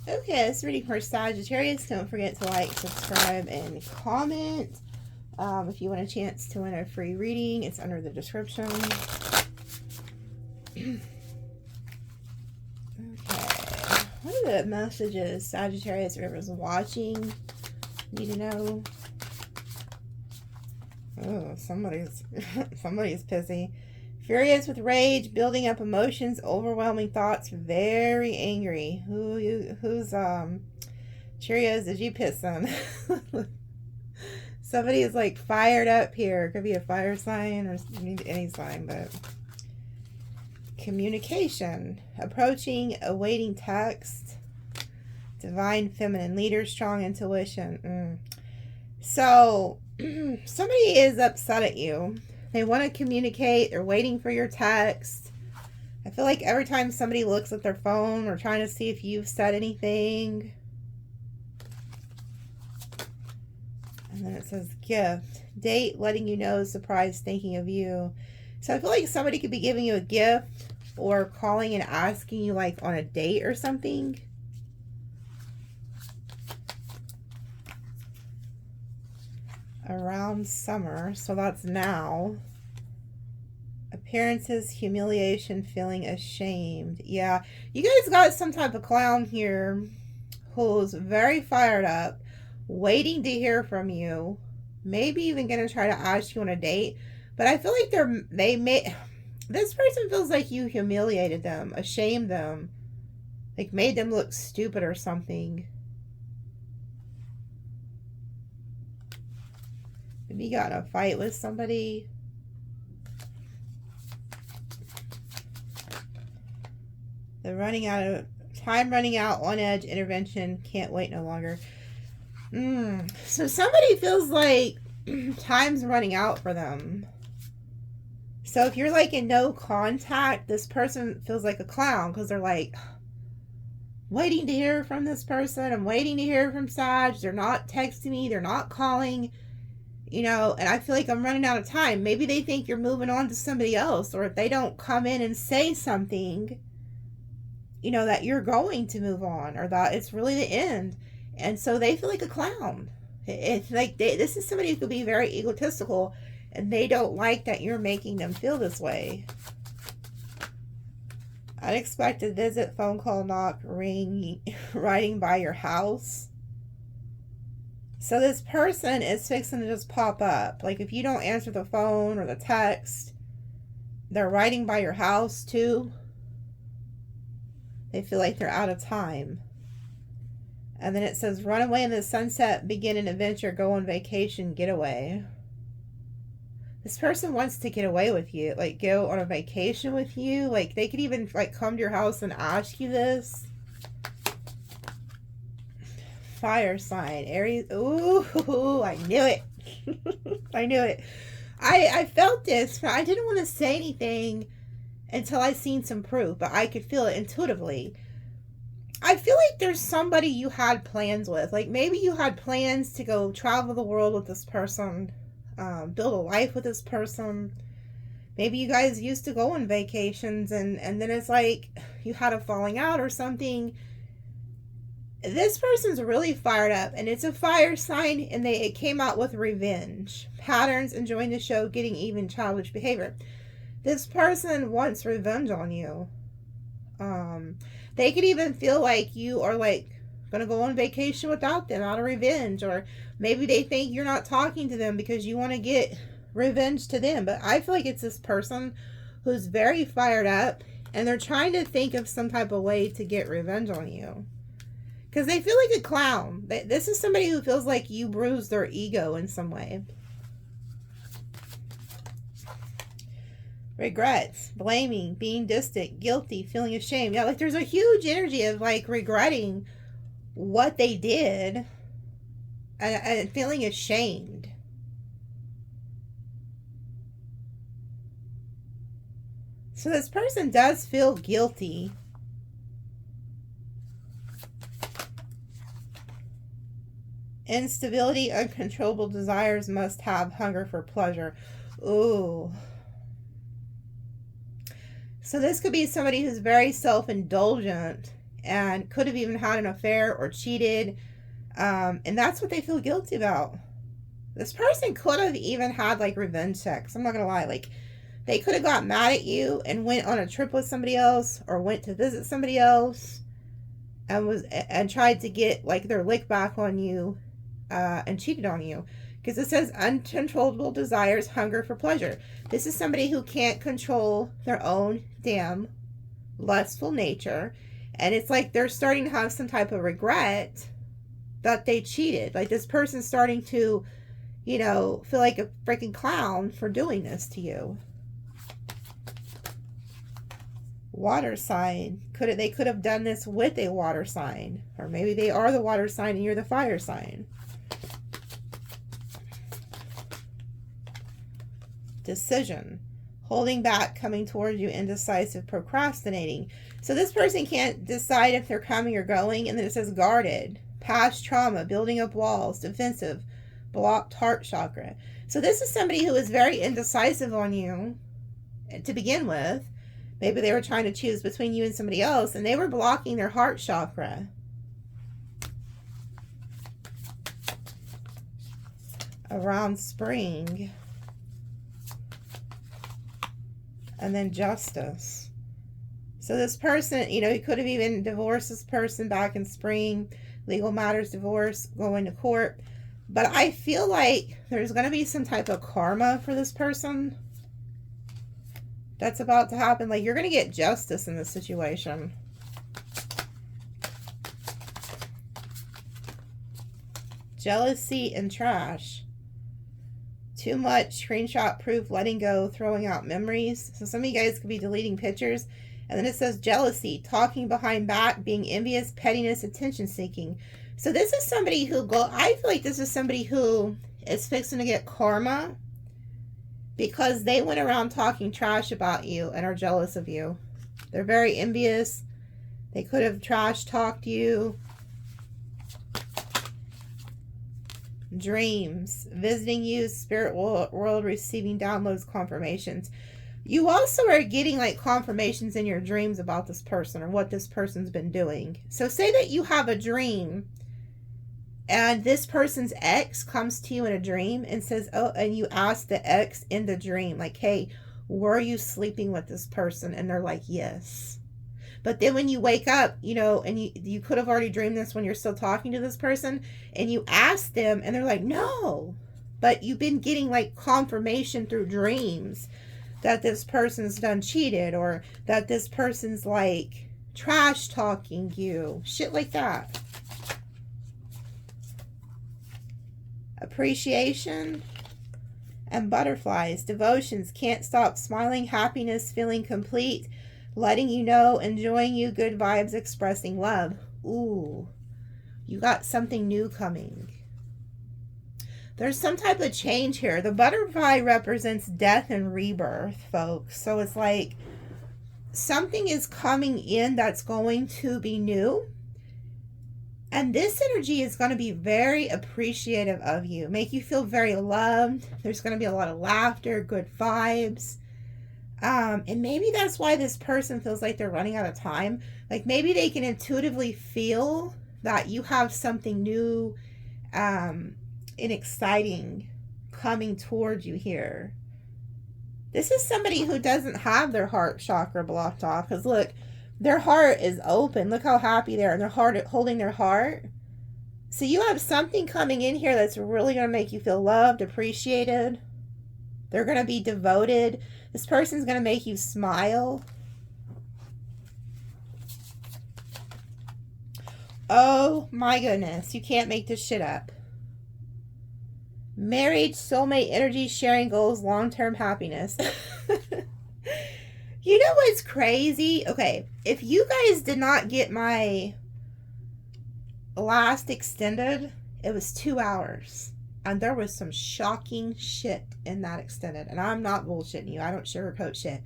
Okay, this reading for Sagittarius. Don't forget to like, subscribe, and comment. If you want a chance to win a free reading, it's under the description. Okay. What are the messages Sagittarius, whoever's watching, need to know? Oh, somebody's pissy. Furious with rage, building up emotions, overwhelming thoughts, very angry. Who's Cheerios did you piss on? Somebody is like fired up here. Could be a fire sign or any sign, but communication, approaching, awaiting text, divine feminine leader, strong intuition. So somebody is upset at you. They want to communicate. They're waiting for your text. I feel like every time somebody looks at their phone or trying to see if you've said anything. And then it says gift. Date, letting you know, surprise, thinking of you. So I feel like somebody could be giving you a gift or calling and asking you like on a date or something. Around summer, so that's now. Appearances, humiliation, feeling ashamed. Yeah, you guys got some type of clown here who's very fired up, waiting to hear from you, maybe even gonna try to ask you on a date. But I feel like this person feels like you humiliated them, ashamed them, like made them look stupid or something. Maybe you got in a fight with somebody. They're running out of time, running out, on edge, intervention, can't wait no longer. So somebody feels like time's running out for them. So if you're like in no contact, this person feels like a clown because they're like waiting to hear from this person. I'm waiting to hear from Sag. They're not texting me. They're not calling. You know, and I feel like I'm running out of time. Maybe they think you're moving on to somebody else, or if they don't come in and say something, you know, that you're going to move on, or that it's really the end. And so they feel like a clown. It's like this is somebody who could be very egotistical, and they don't like that you're making them feel this way. Unexpected visit, phone call, knock, ring, riding by your house. So this person is fixing to just pop up. Like if you don't answer the phone or the text, they're riding by your house too. They feel like they're out of time. And then it says, run away in the sunset, begin an adventure, go on vacation, get away. This person wants to get away with you, like go on a vacation with you. Like they could even like come to your house and ask you this. Fire sign, Aries. Ooh, I knew it. I knew it. I felt this, but I didn't want to say anything until I seen some proof, but I could feel it intuitively. I feel like there's somebody you had plans with. Like maybe you had plans to go travel the world with this person, build a life with this person. Maybe you guys used to go on vacations and then it's like you had a falling out or something. This person's really fired up, and it's a fire sign, and it came out with revenge. Patterns, enjoying the show, getting even, childish behavior. This person wants revenge on you. They could even feel like you are like going to go on vacation without them out of revenge, or maybe they think you're not talking to them because you want to get revenge to them. But I feel like it's this person who's very fired up, and they're trying to think of some type of way to get revenge on you. Because they feel like a clown. This is somebody who feels like you bruised their ego in some way. Regrets, blaming, being distant, guilty, feeling ashamed. Yeah, like there's a huge energy of like regretting what they did and feeling ashamed. So this person does feel guilty. Instability, uncontrollable desires, must have, hunger for pleasure. Ooh. So this could be somebody who's very self-indulgent and could have even had an affair or cheated. And that's what they feel guilty about. This person could have even had like revenge sex. I'm not gonna lie. Like, they could have got mad at you and went on a trip with somebody else, or went to visit somebody else, and tried to get like their lick back on you, and cheated on you. Because it says uncontrollable desires, hunger for pleasure. This is somebody who can't control their own damn lustful nature. And it's like they're starting to have some type of regret that they cheated. Like, this person's starting to, you know, feel like a freaking clown for doing this to you. Water sign. They could have done this with a water sign. Or maybe they are the water sign and you're the fire sign. Decision. Holding back, coming towards you, indecisive, procrastinating. So this person can't decide if they're coming or going. And then it says guarded. Past trauma, building up walls, defensive, blocked heart chakra. So this is somebody who is very indecisive on you to begin with. Maybe they were trying to choose between you and somebody else, and they were blocking their heart chakra. Around spring. And then justice. So this person, you know, you could have even divorced this person back in spring. Legal matters, divorce, going to court. But I feel like there's going to be some type of karma for this person that's about to happen. Like, you're going to get justice in this situation. Jealousy and trash. Too much, screenshot proof, letting go, throwing out memories. So some of you guys could be deleting pictures. And then it says jealousy, talking behind back, being envious, pettiness, attention seeking. So this is somebody who I feel like this is somebody who is fixing to get karma because they went around talking trash about you and are jealous of you. They're very envious. They could have trash talked you. Dreams, visiting you, spirit world, receiving downloads, confirmations. You also are getting like confirmations in your dreams about this person or what this person's been doing. So say that you have a dream and this person's ex comes to you in a dream and says, oh, and you ask the ex in the dream, like, hey, were you sleeping with this person? And they're like, yes. But then when you wake up, you know, and you could have already dreamed this when you're still talking to this person, and you ask them and they're like, no. But you've been getting like confirmation through dreams that this person's done cheated, or that this person's like trash talking you. Shit like that. Appreciation and butterflies. Devotions. Can't stop smiling. Happiness. Feeling complete. Letting you know. Enjoying you. Good vibes. Expressing love. Ooh. You got something new coming. There's some type of change here. The butterfly represents death and rebirth, folks. So it's like something is coming in that's going to be new. And this energy is going to be very appreciative of you. Make you feel very loved. There's going to be a lot of laughter, good vibes. And maybe that's why this person feels like they're running out of time. Like maybe they can intuitively feel that you have something new, and exciting coming towards you here. This is somebody who doesn't have their heart chakra blocked off, because look, their heart is open. Look how happy they are, and their heart, holding their heart. So you have something coming in here that's really going to make you feel loved, appreciated. They're going to be devoted. This person's going to make you smile. Oh my goodness, you can't make this shit up. Marriage, soulmate energy, sharing goals, long-term happiness. You know what's crazy? Okay, if you guys did not get my last extended, it was 2 hours. And there was some shocking shit in that extended. And I'm not bullshitting you. I don't sugarcoat shit.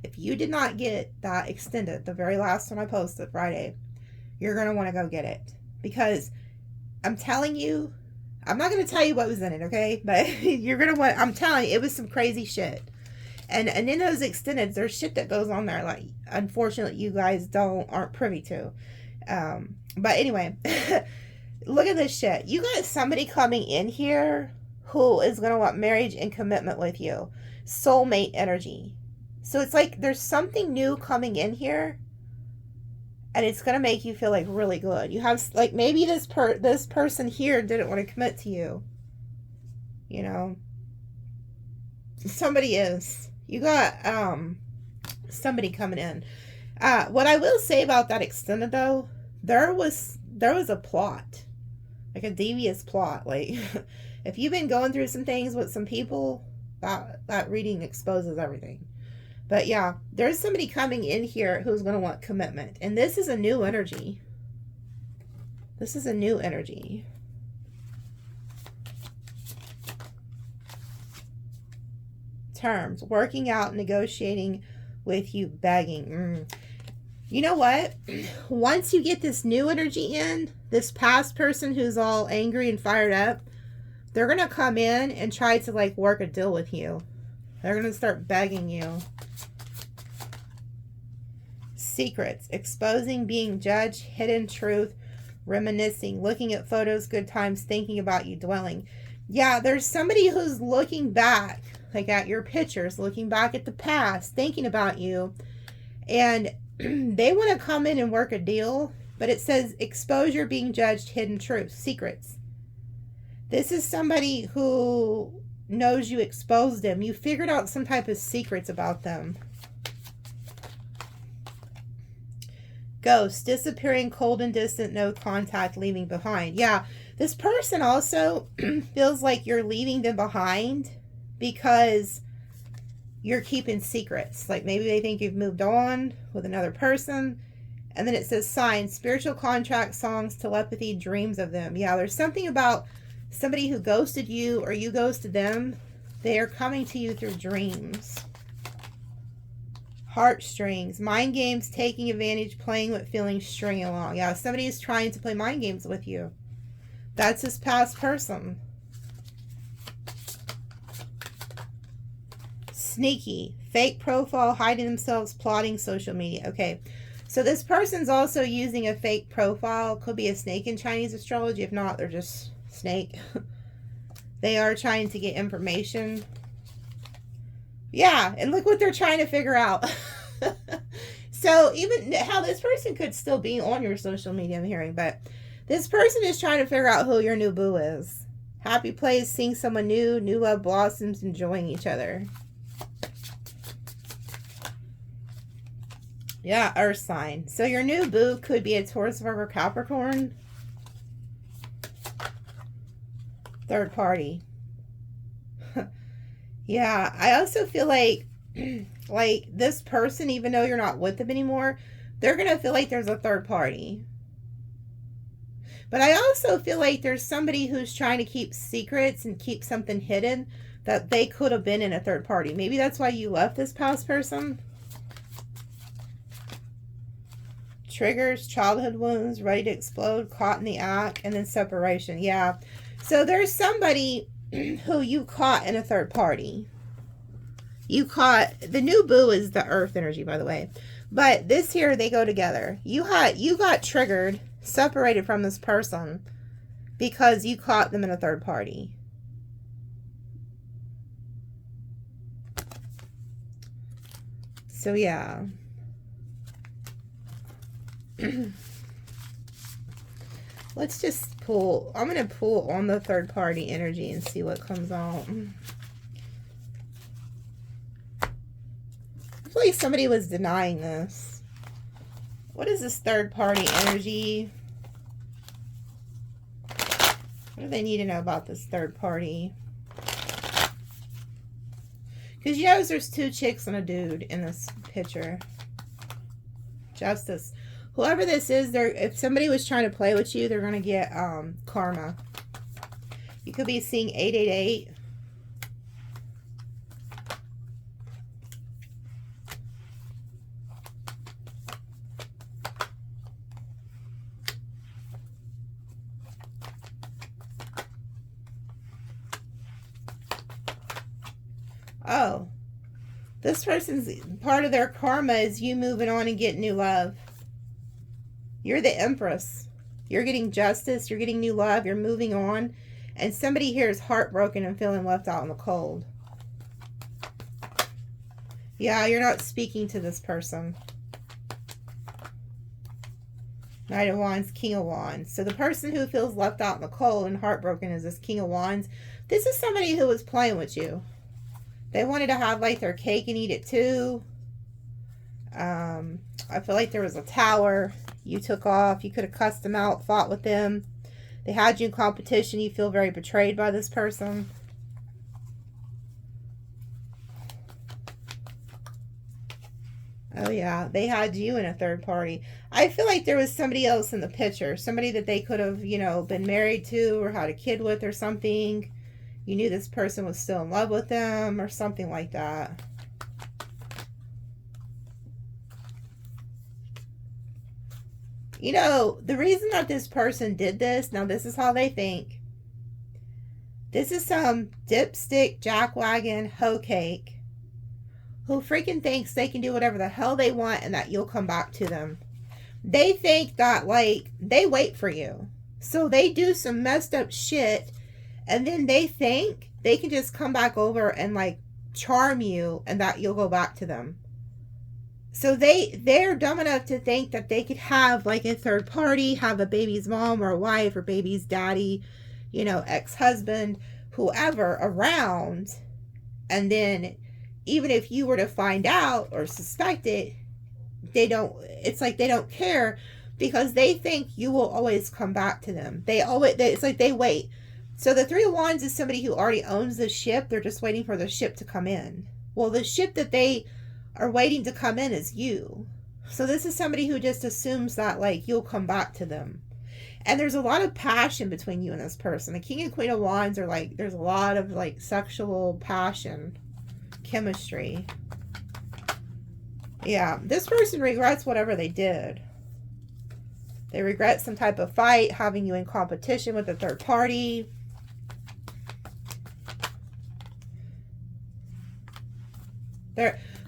If you did not get that extended, the very last one I posted Friday, you're going to want to go get it. Because I'm telling you, I'm not going to tell you what was in it, okay? But you're going to want, I'm telling you, it was some crazy shit. And in those extendeds, there's shit that goes on there, like, unfortunately, you guys aren't privy to. But anyway, look at this shit. You got somebody coming in here who is going to want marriage and commitment with you. Soulmate energy. So it's like there's something new coming in here, and it's going to make you feel like really good. You have, like, maybe this person here didn't want to commit to you. You know, somebody is. You got somebody coming in. What I will say about that extended, though, there was a plot, like a devious plot. Like, if you've been going through some things with some people, that reading exposes everything. But yeah, there's somebody coming in here who's going to want commitment. And this is a new energy. This is a new energy. Terms. Working out, negotiating with you, begging. You know what? Once you get this new energy in, this past person who's all angry and fired up, they're going to come in and try to, like, work a deal with you. They're going to start begging you. Secrets. Exposing, being judged, hidden truth, reminiscing, looking at photos, good times, thinking about you, dwelling. Yeah, there's somebody who's looking back, like at your pictures, looking back at the past, thinking about you, and they want to come in and work a deal, but it says exposure, being judged, hidden truth, secrets. This is somebody who knows you exposed them. You figured out some type of secrets about them. Ghost, disappearing, cold and distant, no contact, leaving behind. Yeah, this person also feels like you're leaving them behind because you're keeping secrets. Like, maybe they think you've moved on with another person. And then it says signs, spiritual contract, songs, telepathy, dreams of them. Yeah, there's something about somebody who ghosted you or you ghosted them. They are coming to you through dreams. Heartstrings, mind games, taking advantage, playing with feelings, stringing along. Yeah, somebody is trying to play mind games with you. That's this past person. Sneaky, fake profile, hiding themselves, plotting, social media. Okay, so this person's also using a fake profile. Could be a snake in Chinese astrology. If not, they're just snake. They are trying to get information. Yeah, and look what they're trying to figure out. So even how this person could still be on your social media, I'm hearing, but this person is trying to figure out who your new boo is. Happy place, seeing someone new, new love blossoms, enjoying each other. Yeah, earth sign. So your new boo could be a Taurus, Virgo, Capricorn. Third party. Yeah, I also feel like this person, even though you're not with them anymore, they're going to feel like there's a third party. But I also feel like there's somebody who's trying to keep secrets and keep something hidden that they could have been in a third party. Maybe that's why you left this past person. Triggers, childhood wounds, ready to explode, caught in the act, and then separation. Yeah. So there's somebody who you caught in a third party. You caught, the new boo is the earth energy, by the way. But this here, they go together. You got triggered, separated from this person because you caught them in a third party. So yeah. Let's just pull. I'm going to pull on the third party energy and see what comes out. I feel like somebody was denying this. What is this third party energy? What do they need to know about this third party? Because you know there's two chicks and a dude in this picture. Justice. Whoever this is, if somebody was trying to play with you, they're going to get karma. You could be seeing 888. Oh. This person's, part of their karma is you moving on and getting new love. You're the Empress. You're getting justice. You're getting new love. You're moving on. And somebody here is heartbroken and feeling left out in the cold. Yeah, you're not speaking to this person. Knight of Wands, King of Wands. So the person who feels left out in the cold and heartbroken is this King of Wands. This is somebody who was playing with you. They wanted to have like their cake and eat it too. I feel like there was a tower. You took off. You could have cussed them out, fought with them. They had you in competition. You feel very betrayed by this person. Oh yeah, they had you in a third party. I feel like there was somebody else in the picture. Somebody that they could have, you know, been married to or had a kid with or something. You knew this person was still in love with them or something like that. You know, the reason that this person did this, now this is how they think. This is some dipstick, jackwagon, hoe cake who freaking thinks they can do whatever the hell they want and that you'll come back to them. They think that, like, they wait for you. So they do some messed up shit and then they think they can just come back over and, like, charm you and that you'll go back to them. So they're dumb enough to think that they could have like a third party, have a baby's mom or a wife or baby's daddy, you know, ex-husband, whoever around. And then even if you were to find out or suspect it, it's like they don't care because they think you will always come back to them. It's like they wait. So the Three of Wands is somebody who already owns the ship. They're just waiting for the ship to come in. Well, the ship that they are waiting to come in is you. So this is somebody who just assumes that like you'll come back to them. And there's a lot of passion between you and this person. The King and Queen of Wands are like, there's a lot of like sexual passion, chemistry. Yeah, this person regrets whatever they did. They regret some type of fight, having you in competition with a third party.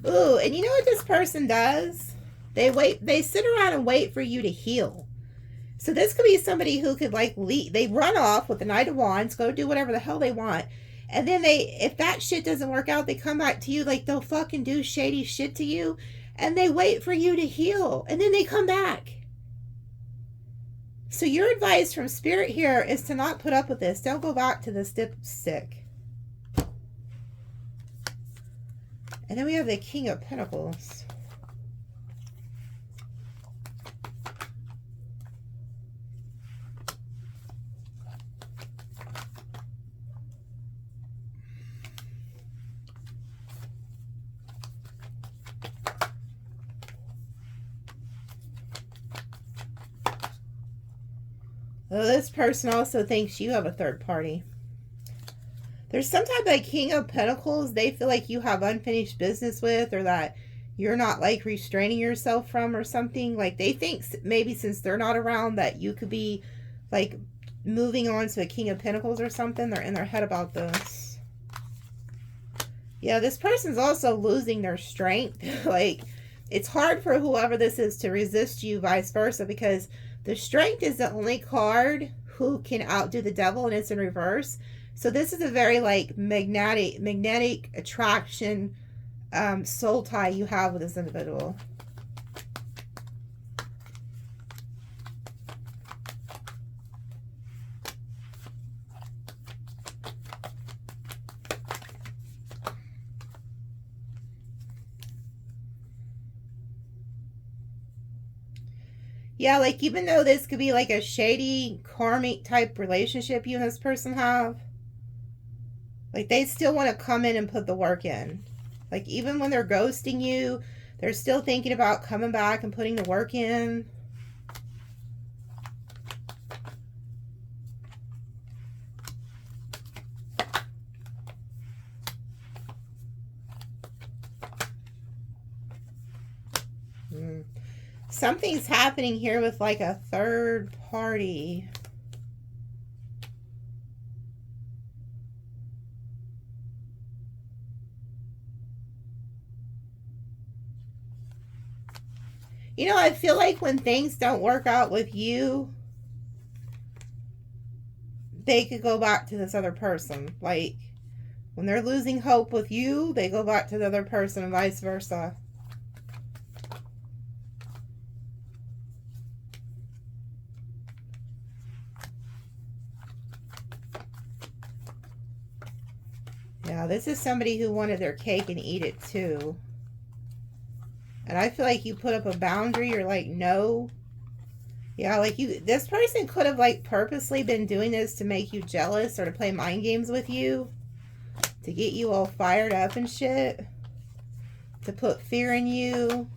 Ooh, and you know what this person does? They sit around and wait for you to heal. So this could be somebody who could like leave. They run off with the Knight of Wands, go do whatever the hell they want. And then if that shit doesn't work out, they come back to you, like they'll fucking do shady shit to you. And they wait for you to heal. And then they come back. So your advice from Spirit here is to not put up with this. Don't go back to this dipstick. And then we have the King of Pentacles. Well, this person also thinks you have a third party. There's some type of King of Pentacles they feel like you have unfinished business with, or that you're not like restraining yourself from or something. Like they think maybe since they're not around that you could be like moving on to a King of Pentacles or something. They're in their head about this. Yeah, this person's also losing their strength. Like it's hard for whoever this is to resist you, vice versa, because the Strength is the only card who can outdo the Devil, and it's in reverse. So this is a very like magnetic attraction, soul tie you have with this individual. Yeah, like even though this could be like a shady karmic type relationship you and this person have, like they still want to come in and put the work in. Like even when they're ghosting you, they're still thinking about coming back and putting the work in. Something's happening here with like a third party. You know, I feel like when things don't work out with you, they could go back to this other person. Like, when they're losing hope with you, they go back to the other person and vice versa. Yeah, this is somebody who wanted their cake and eat it too. And I feel like you put up a boundary. You're like, no. Yeah, like this person could have like purposely been doing this to make you jealous or to play mind games with you. To get you all fired up and shit. To put fear in you.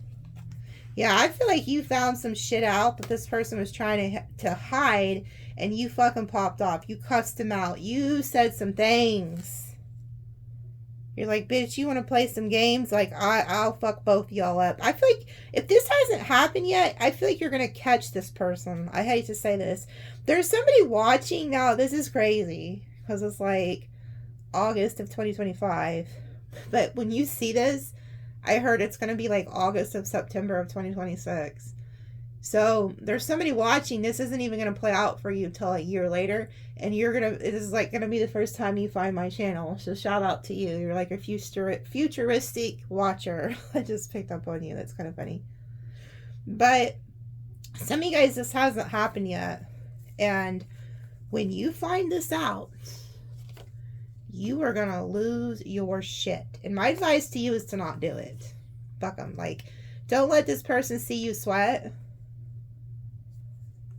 Yeah, I feel like you found some shit out that this person was trying to hide. And you fucking popped off. You cussed him out. You said some things. You're like, bitch, you want to play some games? Like, I'll fuck both y'all up. I feel like if this hasn't happened yet, I feel like you're going to catch this person. I hate to say this. There's somebody watching now. This is crazy because it's like August of 2025. But when you see this, I heard it's going to be like August of September of 2026. So there's somebody watching. This isn't even going to play out for you till a year later. And it is like going to be the first time you find my channel. So shout out to you. You're like a futuristic watcher. I just picked up on you. That's kind of funny. But some of you guys, this hasn't happened yet. And when you find this out, you are going to lose your shit. And my advice to you is to not do it. Fuck them. Like, don't let this person see you sweat.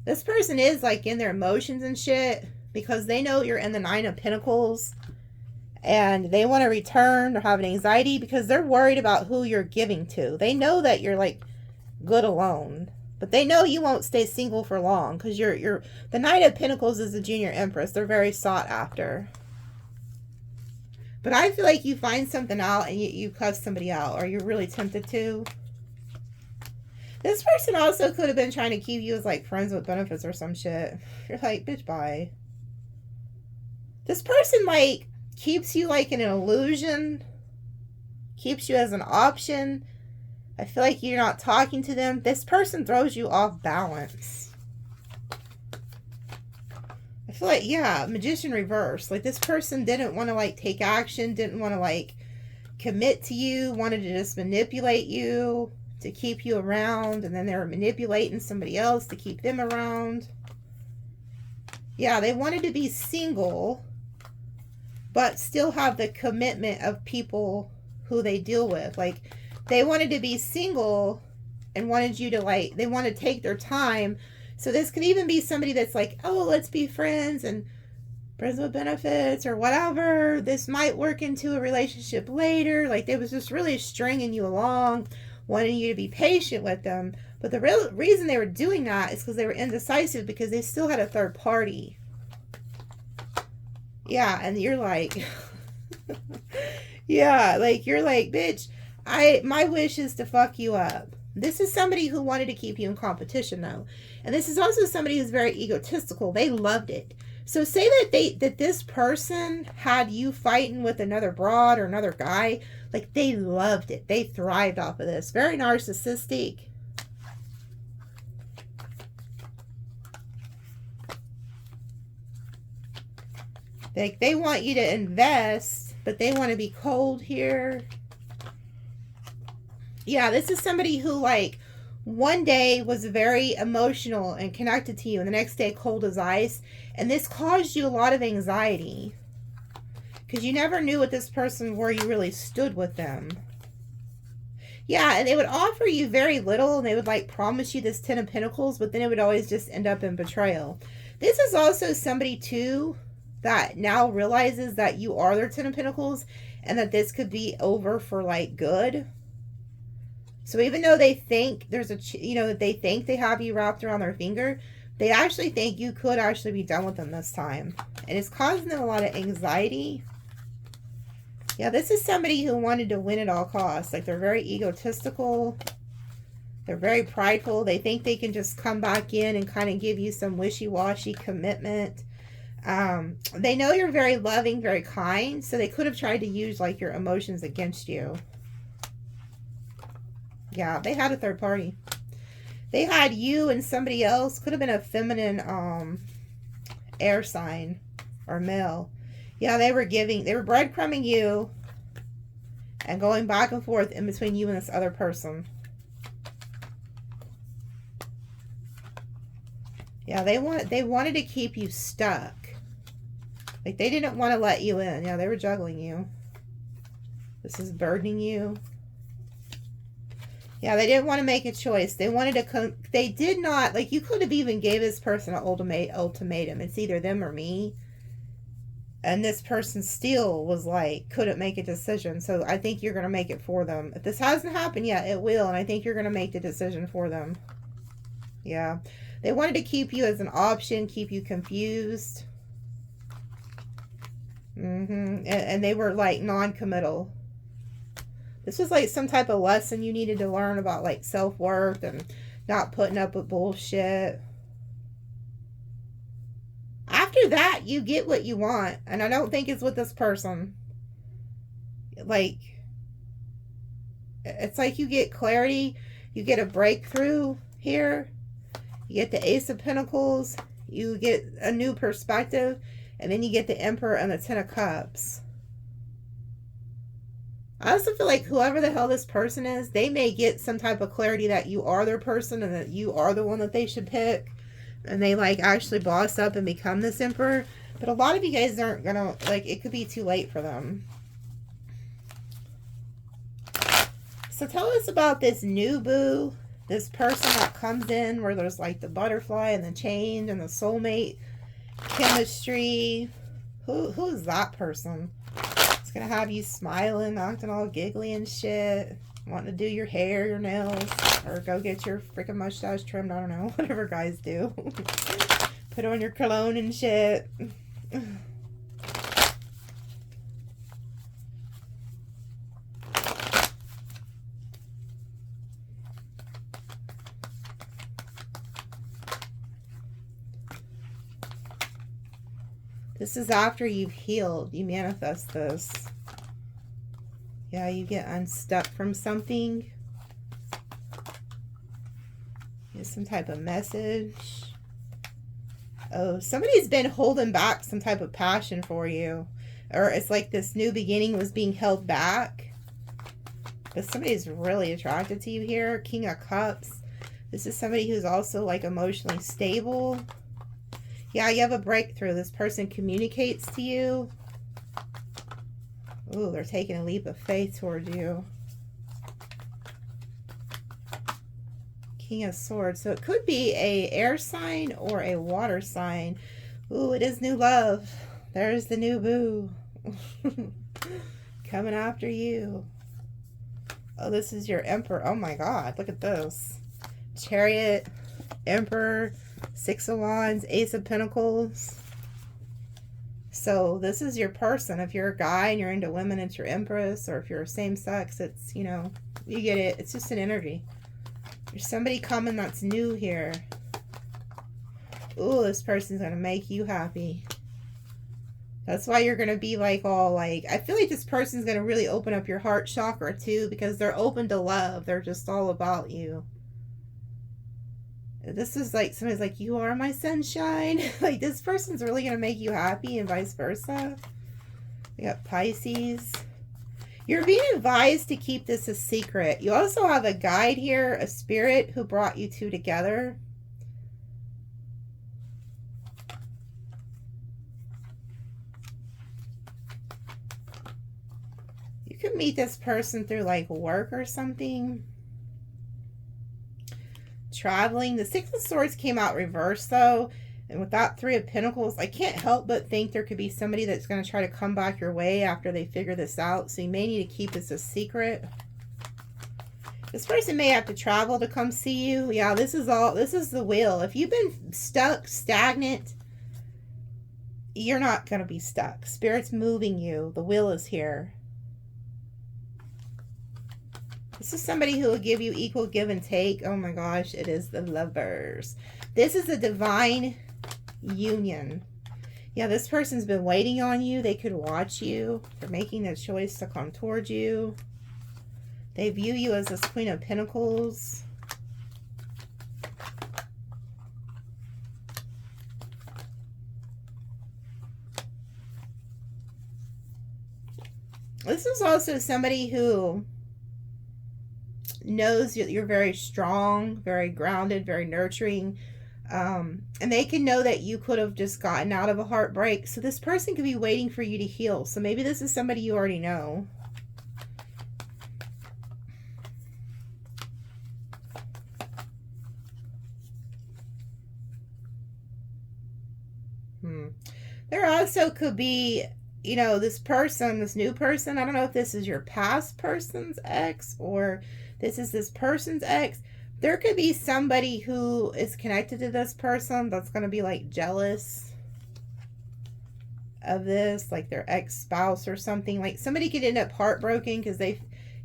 This person is like in their emotions and shit because they know you're in the 9 of Pentacles and they want to return or have an anxiety because they're worried about who you're giving to. They know that you're like good alone, but they know you won't stay single for long because you're the 9 of Pentacles is the junior empress. They're very sought after. But I feel like you find something out and you cuss somebody out, or you're really tempted to. This person also could have been trying to keep you as like friends with benefits or some shit. You're like, bitch, bye. This person like keeps you like in an illusion. Keeps you as an option. I feel like you're not talking to them. This person throws you off balance. I feel like, yeah, magician reverse. Like this person didn't want to like take action. Didn't want to like commit to you. Wanted to just manipulate you. To keep you around, and then they were manipulating somebody else to keep them around. Yeah, they wanted to be single, but still have the commitment of people who they deal with. Like, they wanted to be single and wanted you to, like, they want to take their time. So this could even be somebody that's like, oh, let's be friends and friends with benefits or whatever. This might work into a relationship later. Like, they was just really stringing you along, wanting you to be patient with them. But the real reason they were doing that is because they were indecisive because they still had a third party. Yeah, and you're like, yeah, like you're like, bitch, my wish is to fuck you up. This is somebody who wanted to keep you in competition though. And this is also somebody who's very egotistical. They loved it. So say that this person had you fighting with another broad or another guy, like they loved it. They thrived off of this. Very narcissistic. Like they want you to invest, but they want to be cold here. Yeah, this is somebody who like one day was very emotional and connected to you, and the next day cold as ice. And this caused you a lot of anxiety because you never knew what this person, where you really stood with them. Yeah, and they would offer you very little, and they would like promise you this 10 of Pentacles, but then it would always just end up in betrayal. This is also somebody too that now realizes that you are their 10 of Pentacles and that this could be over for like good. So even though they think there's a, that they think they have you wrapped around their finger, they actually think you could actually be done with them this time. And it's causing them a lot of anxiety. Yeah, this is somebody who wanted to win at all costs. Like they're very egotistical. They're very prideful. They think they can just come back in and kind of give you some wishy-washy commitment. They know you're very loving, very kind. So they could have tried to use like your emotions against you. Yeah, they had a third party. They had you and somebody else. Could have been a feminine air sign or male. Yeah, they were breadcrumbing you and going back and forth in between you and this other person. Yeah, they wanted to keep you stuck. Like, they didn't want to let you in. Yeah, they were juggling you. This is burdening you. Yeah, they didn't want to make a choice. They wanted to they did not, like, you could have even gave this person an ultimatum. It's either them or me. And this person still was like, couldn't make a decision. So I think you're going to make it for them. If this hasn't happened yet, it will. And I think you're going to make the decision for them. Yeah. They wanted to keep you as an option, keep you confused. And they were like non-committal. This was like some type of lesson you needed to learn about like self-worth and not putting up with bullshit. After that, you get what you want. And I don't think it's with this person. Like, it's like you get clarity. You get a breakthrough here. You get the Ace of Pentacles. You get a new perspective. And then you get the Emperor and the Ten of Cups. I also feel like whoever the hell this person is, they may get some type of clarity that you are their person and that you are the one that they should pick. And they like actually boss up and become this Emperor. But a lot of you guys aren't gonna, like, it could be too late for them. So tell us about this new boo. This person that comes in where there's like the butterfly and the change and the soulmate chemistry. Who is that person? It's gonna have you smiling, acting all giggly and shit, wanting to do your hair, your nails, or go get your freaking mustache trimmed. I don't know, whatever guys do. Put on your cologne and shit. This is after you've healed. You manifest this. Yeah, you get unstuck from something. Get some type of message. Oh, somebody's been holding back some type of passion for you. Or it's like this new beginning was being held back. But somebody's really attracted to you here. King of Cups. This is somebody who's also like emotionally stable. Yeah, you have a breakthrough. This person communicates to you. Ooh, they're taking a leap of faith towards you. King of Swords. So it could be a air sign or a water sign. Ooh, it is new love. There's the new boo. Coming after you. Oh, this is your Emperor. Oh my God, look at this. Chariot, Emperor, Six of Wands, Ace of Pentacles. So this is your person. If you're a guy and you're into women, it's your Empress. Or if you're same sex, it's, you know, you get it. It's just an energy. There's somebody coming that's new here. Ooh, this person's going to make you happy. That's why you're going to be like all like, I feel like this person's going to really open up your heart chakra too, because they're open to love. They're just all about you. This is like, somebody's like, you are my sunshine. Like, this person's really going to make you happy and vice versa. We got Pisces. You're being advised to keep this a secret. You also have a guide here, a spirit who brought you two together. You could meet this person through like work or something. Traveling. The Six of Swords came out reversed though, and with that Three of Pentacles, I can't help but think there could be somebody that's going to try to come back your way after they figure this out, so you may need to keep this a secret. This person may have to travel to come see you. Yeah, this is the wheel. If you've been stuck, stagnant, you're not going to be stuck. Spirit's moving you. The wheel is here. This is somebody who will give you equal give and take. Oh my gosh, it is the Lovers. This is a divine union. Yeah, this person's been waiting on you. They could watch you. They're making the choice to come towards you. They view you as this Queen of Pentacles. This is also somebody who knows that you're very strong, very grounded, very nurturing. And they can know that you could have just gotten out of a heartbreak. So this person could be waiting for you to heal. So maybe this is somebody you already know. There also could be, you know, this person, this new person. I don't know if this is your past person's ex or this is this person's ex. There could be somebody who is connected to this person that's going to be like jealous of this, like their ex-spouse or something. Like somebody could end up heartbroken because they,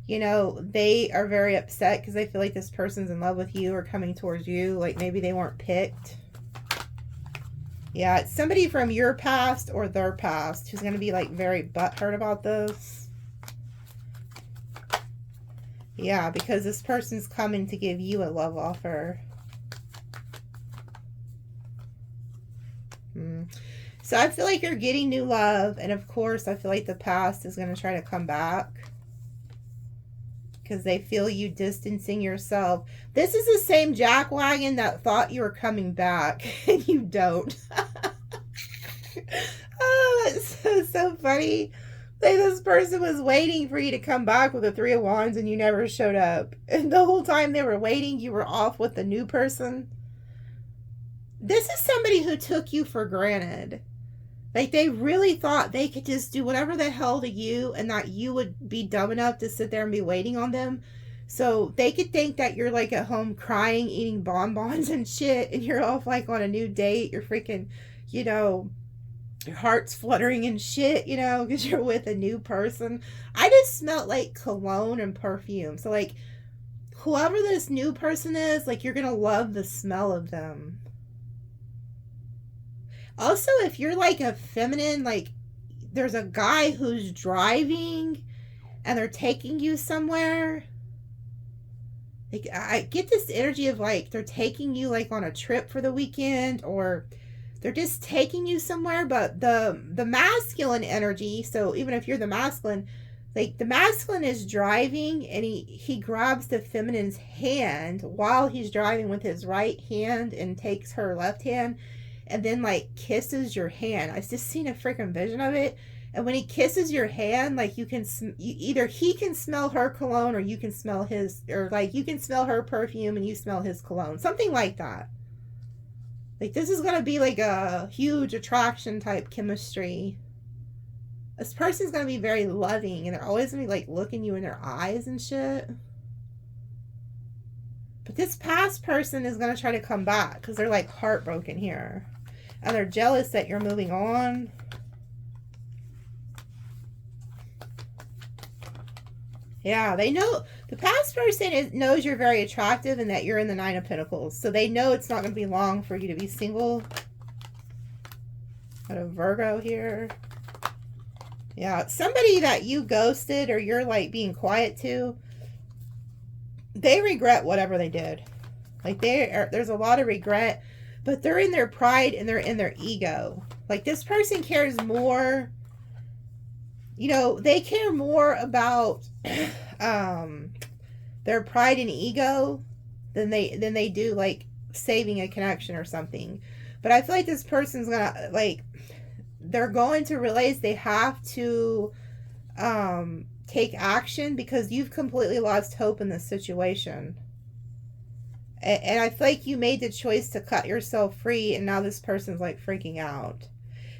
you know, they are very upset because they feel like this person's in love with you or coming towards you. Like maybe they weren't picked. Yeah, it's somebody from your past or their past who's going to be like very butthurt about this. Yeah, because this person's coming to give you a love offer. So I feel like you're getting new love. And of course, I feel like the past is going to try to come back. Because they feel you distancing yourself. This is the same jackwagon that thought you were coming back. And you don't. Oh, that's so funny. Like this person was waiting for you to come back with the Three of Wands and you never showed up. And the whole time they were waiting, you were off with the new person. This is somebody who took you for granted. Like they really thought they could just do whatever the hell to you and that you would be dumb enough to sit there and be waiting on them. So they could think that you're like at home crying, eating bonbons and shit. And you're off like on a new date. You're freaking, you know, your heart's fluttering and shit, you know, because you're with a new person. I just smelled like cologne and perfume. So like whoever this new person is, like you're going to love the smell of them. Also, if you're like a feminine, like there's a guy who's driving and they're taking you somewhere. Like I get this energy of like they're taking you like on a trip for the weekend or they're just taking you somewhere. But the masculine energy, so even if you're the masculine, like the masculine is driving and he grabs the feminine's hand while he's driving with his right hand and takes her left hand. And then like kisses your hand. I've just seen a freaking vision of it. And when he kisses your hand, like you can, either he can smell her cologne or you can smell his, or like you can smell her perfume and you smell his cologne. Something like that. Like this is going to be like a huge attraction type chemistry. This person's going to be very loving and they're always going to be like looking you in their eyes and shit. But this past person is going to try to come back because they're like heartbroken here. And they're jealous that you're moving on. Yeah, they know. The past person knows you're very attractive and that you're in the Nine of Pentacles. So they know it's not going to be long for you to be single. Got a Virgo here. Yeah, somebody that you ghosted or you're like being quiet to. They regret whatever they did. Like there's a lot of regret. But they're in their pride and they're in their ego. Like this person cares more. You know, they care more about their pride and ego than they do like saving a connection or something. But I feel like this person's gonna like they're going to realize they have to take action because you've completely lost hope in this situation. And I feel like you made the choice to cut yourself free and now this person's like freaking out.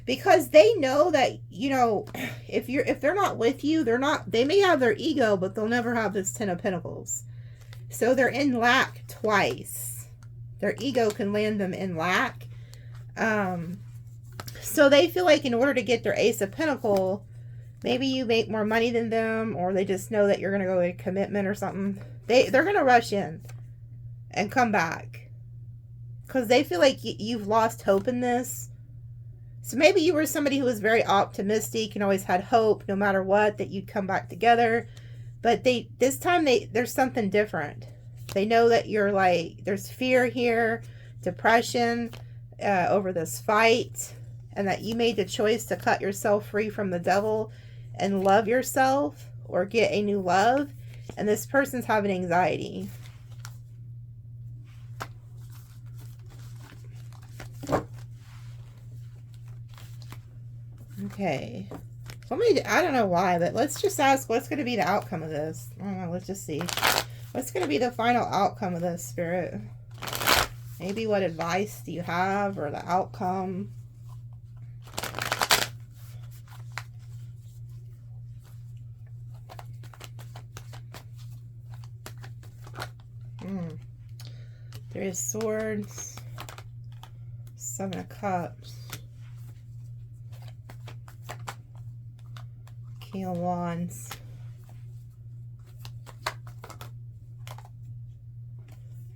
Because they know that, you know, if they're not with you, they may have their ego, but they'll never have this Ten of Pentacles. So they're in lack twice. Their ego can land them in lack. So they feel like in order to get their Ace of Pentacles, maybe you make more money than them, or they just know that you're going to go to a commitment or something. They're going to rush in and come back because they feel like you've lost hope in this. So maybe you were somebody who was very optimistic and always had hope no matter what that you'd come back together. But this time there's something different. They know that you're like, there's fear here, depression over this fight, and that you made the choice to cut yourself free from the devil and love yourself or get a new love. And this person's having anxiety. Okay. I don't know why, but let's just ask what's going to be the outcome of this. I don't know. Let's just see. What's going to be the final outcome of this, Spirit? Maybe what advice do you have, or the outcome? Three of Swords. Seven of Cups. King of Wands.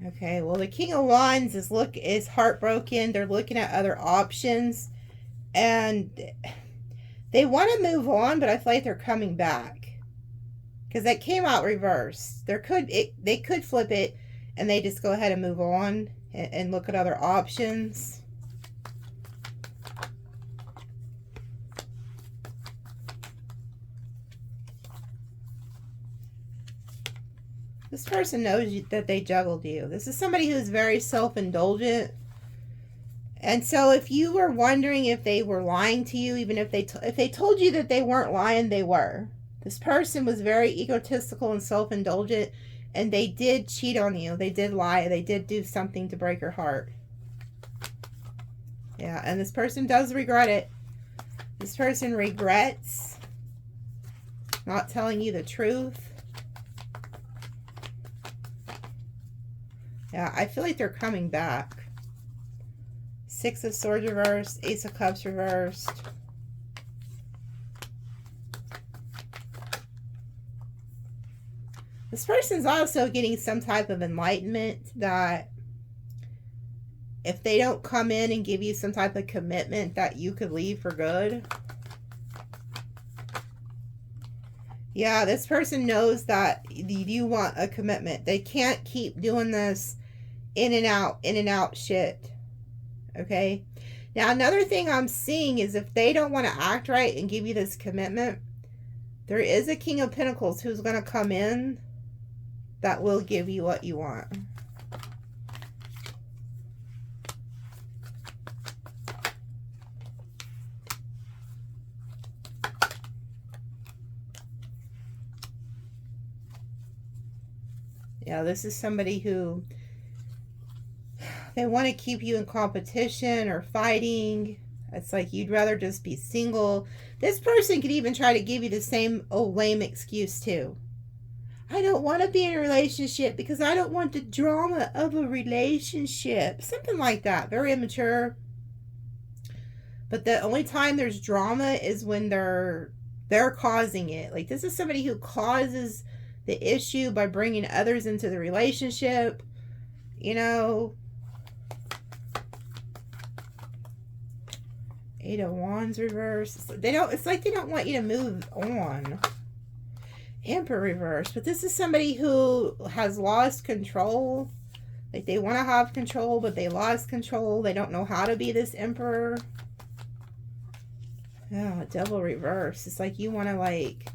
Okay, well, the King of Wands is heartbroken. They're looking at other options, and they want to move on, but I feel like they're coming back because that came out reversed. They could flip it, and they just go ahead and move on and look at other options. This person knows that they juggled you. This is somebody who's very self-indulgent. And so if you were wondering if they were lying to you, even if they told you that they weren't lying, they were. This person was very egotistical and self-indulgent, and they did cheat on you. They did lie. They did do something to break your heart. Yeah, and this person does regret it. This person regrets not telling you the truth. Yeah, I feel like they're coming back. Six of Swords reversed. Ace of Cups reversed. This person's also getting some type of enlightenment that if they don't come in and give you some type of commitment, that you could leave for good. Yeah, this person knows that you want a commitment. They can't keep doing this in and out shit. Okay? Now, another thing I'm seeing is if they don't want to act right and give you this commitment, there is a King of Pentacles who's going to come in that will give you what you want. Yeah, this is somebody who they want to keep you in competition or fighting. It's like you'd rather just be single. This person could even try to give you the same old lame excuse too. I don't want to be in a relationship because I don't want the drama of a relationship. Something like that. Very immature. But the only time there's drama is when they're causing it. Like, this is somebody who causes the issue by bringing others into the relationship. You know. Eight of Wands reverse. It's like they don't want you to move on. Emperor reverse. But this is somebody who has lost control. Like, they want to have control, but they lost control. They don't know how to be this emperor. Yeah, Devil reverse. It's like you want to, like,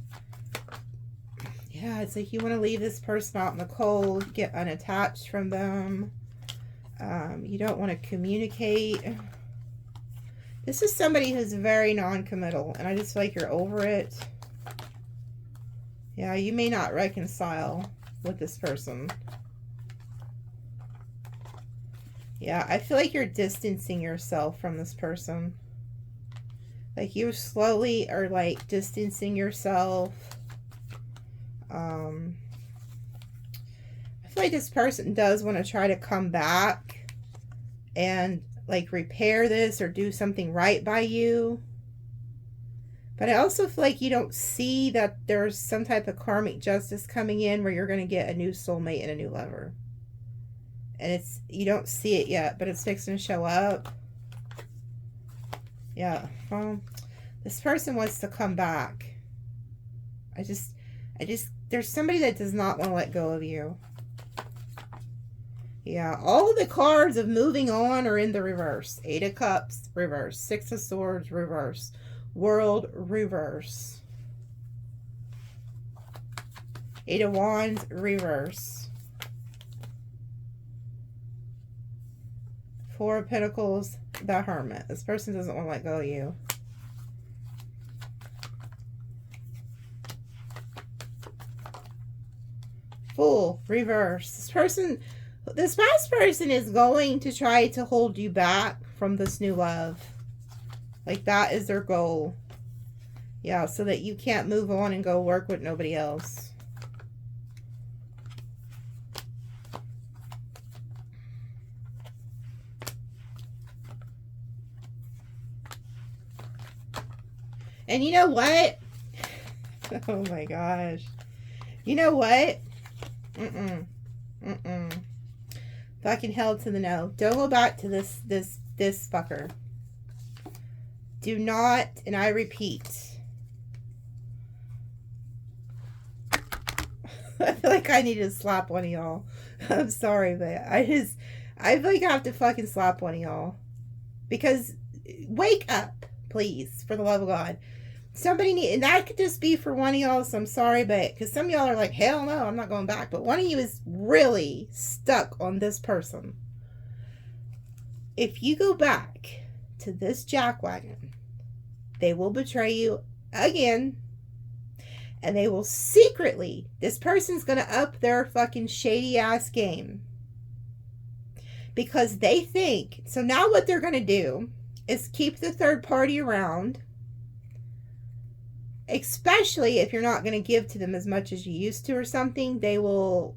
yeah, it's like you want to leave this person out in the cold, get unattached from them. You don't want to communicate. This is somebody who's very non-committal, and I just feel like you're over it. Yeah, you may not reconcile with this person. Yeah, I feel like you're distancing yourself from this person. Like, you slowly are, like, distancing yourself. I feel like this person does want to try to come back and, like, repair this or do something right by you. But I also feel like you don't see that there's some type of karmic justice coming in where you're going to get a new soulmate and a new lover. And you don't see it yet, but it's fixing to show up. Yeah, well, this person wants to come back. There's somebody that does not want to let go of you. Yeah, all of the cards of moving on are in the reverse. Eight of Cups, reverse. Six of Swords, reverse. World, reverse. Eight of Wands, reverse. Four of Pentacles, the Hermit. This person doesn't want to let go of you. Fool, reverse. This past person is going to try to hold you back from this new love. Like, that is their goal. Yeah, so that you can't move on and go work with nobody else. And you know what? Oh my gosh. You know what? Fucking hell to the no. Don't go back to this fucker. Do not, and I repeat. I feel like I need to slap one of y'all. I'm sorry, but I feel like I have to fucking slap one of y'all. Because, wake up, please, for the love of God. Somebody and that could just be for one of y'all, so I'm sorry, but because some of y'all are like, hell no, I'm not going back. But one of you is really stuck on this person. If you go back to this jackwagon, they will betray you again. And they will secretly, this person's going to up their fucking shady ass game. Because they think, so now what they're going to do is keep the third party around. Especially if you're not going to give to them as much as you used to or something, they will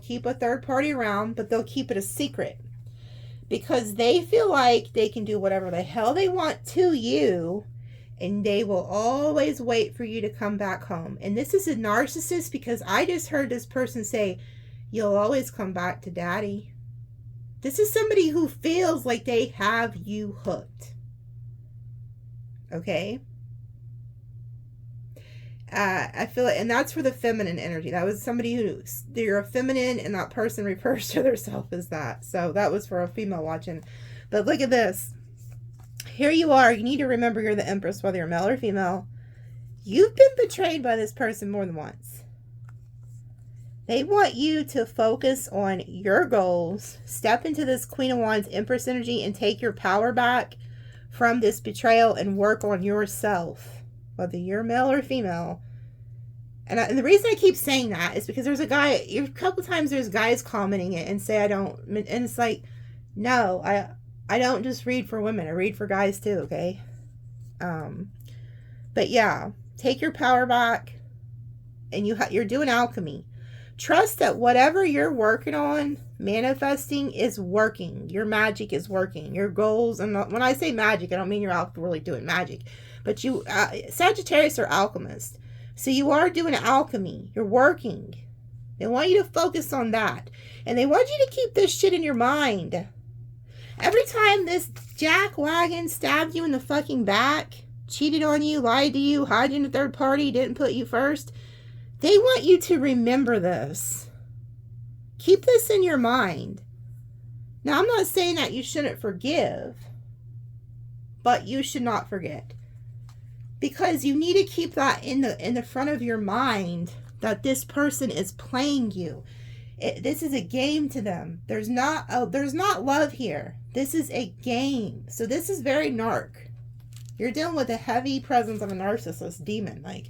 keep a third party around, but they'll keep it a secret. Because they feel like they can do whatever the hell they want to you, and they will always wait for you to come back home. And this is a narcissist, because I just heard this person say, you'll always come back to daddy. This is somebody who feels like they have you hooked. Okay? I feel it, and that's for the feminine energy. That was somebody who, you're a feminine, and that person refers to themselves as that. So that was for a female watching. But look at this. Here you are. You need to remember you're the Empress, whether you're male or female. You've been betrayed by this person more than once. They want you to focus on your goals, step into this Queen of Wands Empress energy, and take your power back from this betrayal and work on yourself. Whether you're male or female. And the reason I keep saying that is because there's a guy, a couple times there's guys commenting it and say I don't, and it's like, no, I don't just read for women, I read for guys too, okay? But yeah, take your power back, and you're doing alchemy. Trust that whatever you're working on, manifesting, is working. Your magic is working. Your goals, and when I say magic, I don't mean you're out really doing magic. But you, Sagittarius are alchemists. So you are doing alchemy. You're working. They want you to focus on that. And they want you to keep this shit in your mind. Every time this jackwagon stabbed you in the fucking back, cheated on you, lied to you, hired in a third party, didn't put you first, they want you to remember this. Keep this in your mind. Now, I'm not saying that you shouldn't forgive, but you should not forget. Because you need to keep that in the front of your mind, that this person is playing you. This is a game to them. There's not love here. This is a game. So this is very narc. You're dealing with a heavy presence of a narcissist demon, like.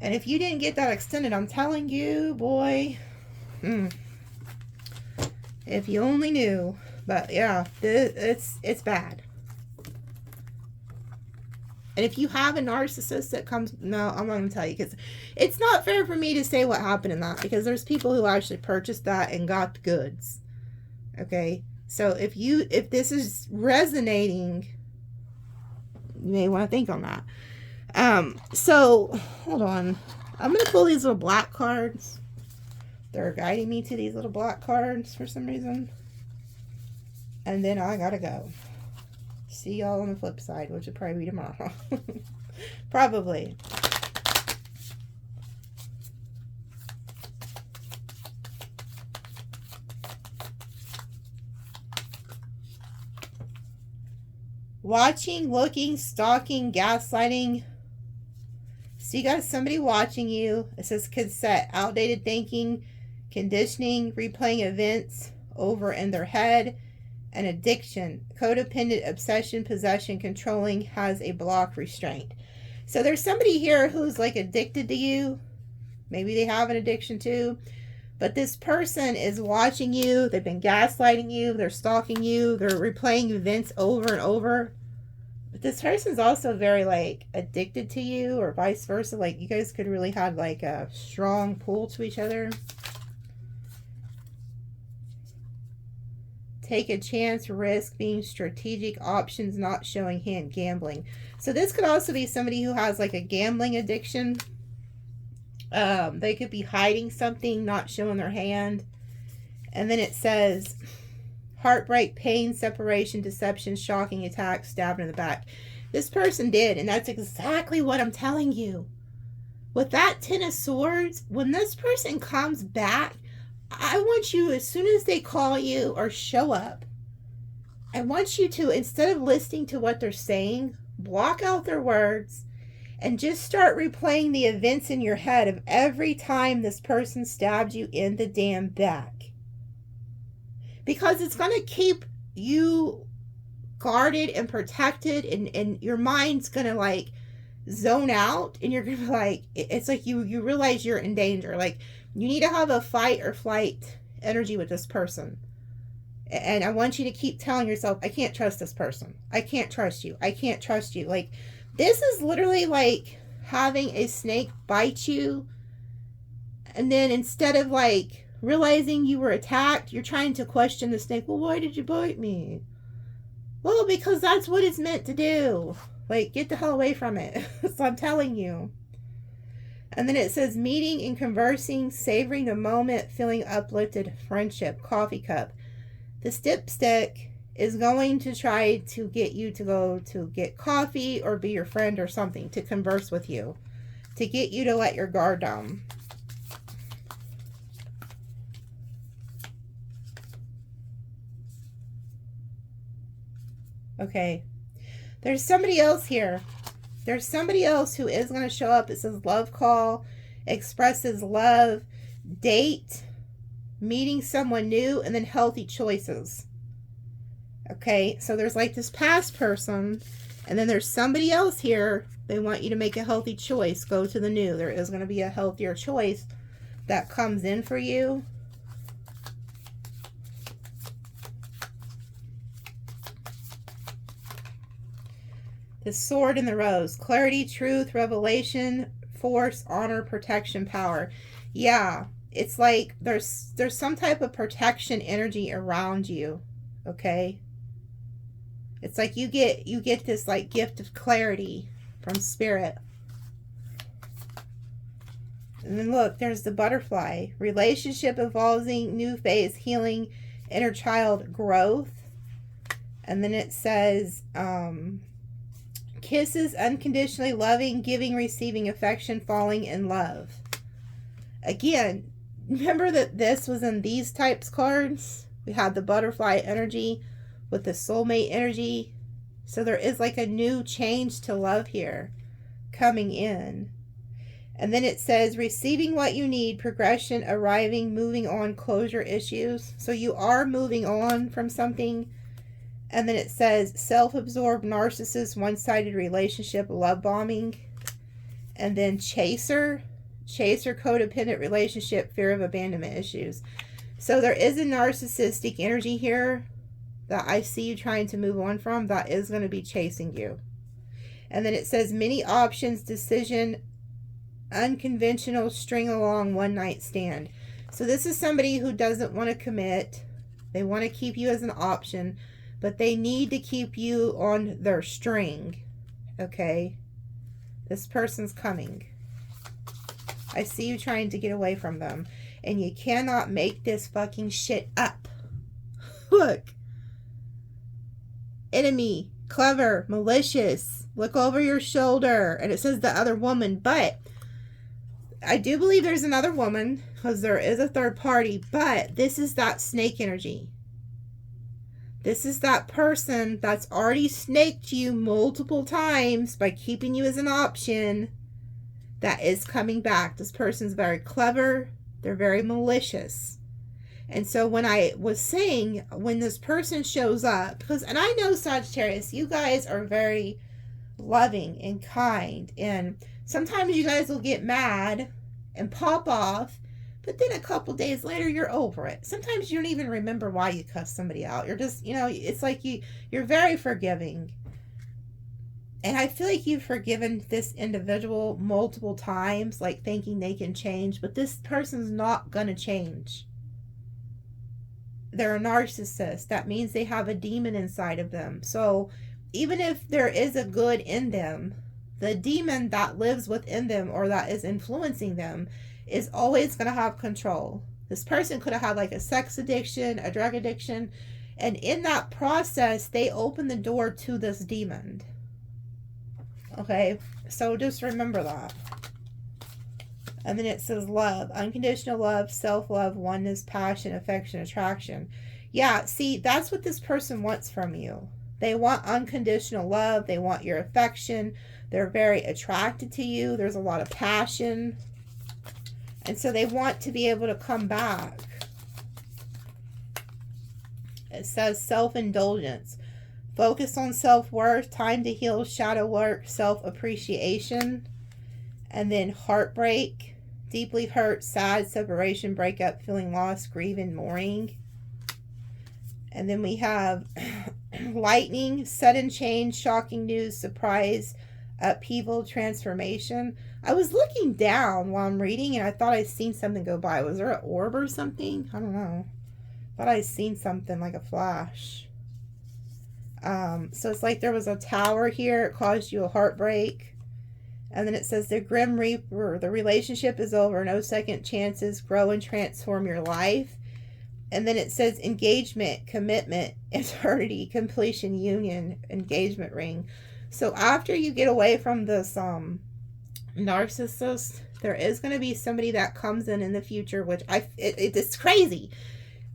And if you didn't get that extended, I'm telling you, boy. If you only knew. But yeah, it's bad. And if you have a narcissist that comes, no, I'm not going to tell you, because it's not fair for me to say what happened in that, because there's people who actually purchased that and got the goods. Okay? So if this is resonating, you may want to think on that. So hold on. I'm going to pull these little black cards. They're guiding me to these little black cards for some reason. And then I got to go. See y'all on the flip side, which will probably be tomorrow. Probably. Watching, looking, stalking, gaslighting, So you got somebody watching you. It says cassette, outdated thinking, conditioning, replaying events over in their head, and addiction, codependent, obsession, possession, controlling, has a block, restraint. So there's somebody here who's like addicted to you. Maybe they have an addiction too. But this person is watching you. They've been gaslighting you. They're stalking you. They're replaying events over and over. But this person's also very like addicted to you, or vice versa. Like you guys could really have like a strong pull to each other. Take a chance, risk, being strategic, options, not showing hand, gambling. So this could also be somebody who has like a gambling addiction. They could be hiding something, not showing their hand. And then it says heartbreak, pain, separation, deception, shocking attack, stabbed in the back. This person did, and that's exactly what I'm telling you. With that Ten of Swords, when this person comes back, I want you, as soon as they call you or show up, I want you to, instead of listening to what they're saying, block out their words and just start replaying the events in your head of every time this person stabbed you in the damn back. Because it's going to keep you guarded and protected, and your mind's going to like zone out, and you're going to be like, it's like you realize you're in danger. Like, you need to have a fight or flight energy with this person. And I want you to keep telling yourself, I can't trust this person. I can't trust you. I can't trust you. Like, this is literally like having a snake bite you. And then instead of like realizing you were attacked, you're trying to question the snake. Well, why did you bite me? Well, because that's what it's meant to do. Like, get the hell away from it. So I'm telling you. And then it says meeting and conversing, savoring the moment, feeling uplifted, friendship, coffee cup. The dipstick is going to try to get you to go to get coffee or be your friend or something, to converse with you, to get you to let your guard down. Okay. There's somebody else here. There's somebody else who is going to show up. It says love call, expresses love, date, meeting someone new, and then healthy choices. Okay, so there's like this past person, and then there's somebody else here. They want you to make a healthy choice. Go to the new. There is going to be a healthier choice that comes in for you. The sword and the rose. Clarity, truth, revelation, force, honor, protection, power. Yeah, it's like there's some type of protection energy around you. Okay? It's like you get this like gift of clarity from spirit. And then look, there's the butterfly. Relationship evolving, new phase, healing, inner child growth. And then it says kisses, unconditionally loving, giving, receiving affection, falling in love. Again, remember that this was in these types cards. We had the butterfly energy with the soulmate energy. So there is like a new change to love here coming in. And then it says receiving what you need, progression, arriving, moving on, closure issues. So you are moving on from something. And then it says self-absorbed, narcissist, one-sided relationship, love bombing. And then chaser, codependent relationship, fear of abandonment issues. So there is a narcissistic energy here that I see you trying to move on from, that is going to be chasing you. And then it says many options, decision, unconventional, string along, one night stand. So this is somebody who doesn't want to commit. They want to keep you as an option, but they need to keep you on their string. Okay? This person's coming. I see you trying to get away from them. And you cannot make this fucking shit up. Look. Enemy. Clever. Malicious. Look over your shoulder. And it says the other woman. But I do believe there's another woman, because there is a third party. But this is that snake energy. This is that person that's already snaked you multiple times by keeping you as an option. that is coming back. This person's very clever. They're very malicious. And so when I was saying, when this person shows up, because, and I know Sagittarius, you guys are very loving and kind. And sometimes you guys will get mad and pop off, but then a couple days later, you're over it. Sometimes you don't even remember why you cussed somebody out. You're just, you know, it's like you're very forgiving. And I feel like you've forgiven this individual multiple times, like thinking they can change, but this person's not going to change. They're a narcissist. That means they have a demon inside of them. So even if there is a good in them, the demon that lives within them or that is influencing them is always going to have control. This person could have had like a sex addiction, a drug addiction, and in that process, they open the door to this demon. Okay, so just remember that. And then it says love, unconditional love, self-love, oneness, passion, affection, attraction. Yeah, see, that's what this person wants from you. They want unconditional love. They want your affection. They're very attracted to you. There's a lot of passion. And so they want to be able to come back. It says self-indulgence. Focus on self-worth, time to heal, shadow work, self-appreciation. And then heartbreak, deeply hurt, sad, separation, breakup, feeling lost, grieving, mourning. And then we have lightning, sudden change, shocking news, surprise, upheaval, transformation. I was looking down while I'm reading and I thought I'd seen something go by. Was there an orb or something? I don't know. I thought I'd seen something like a flash. So it's like there was a tower here. It caused you a heartbreak. And then it says the Grim Reaper, the relationship is over, no second chances, grow and transform your life. And then it says engagement, commitment, eternity, completion, union, engagement ring. So after you get away from this narcissist, there is going to be somebody that comes in the future, which it's crazy.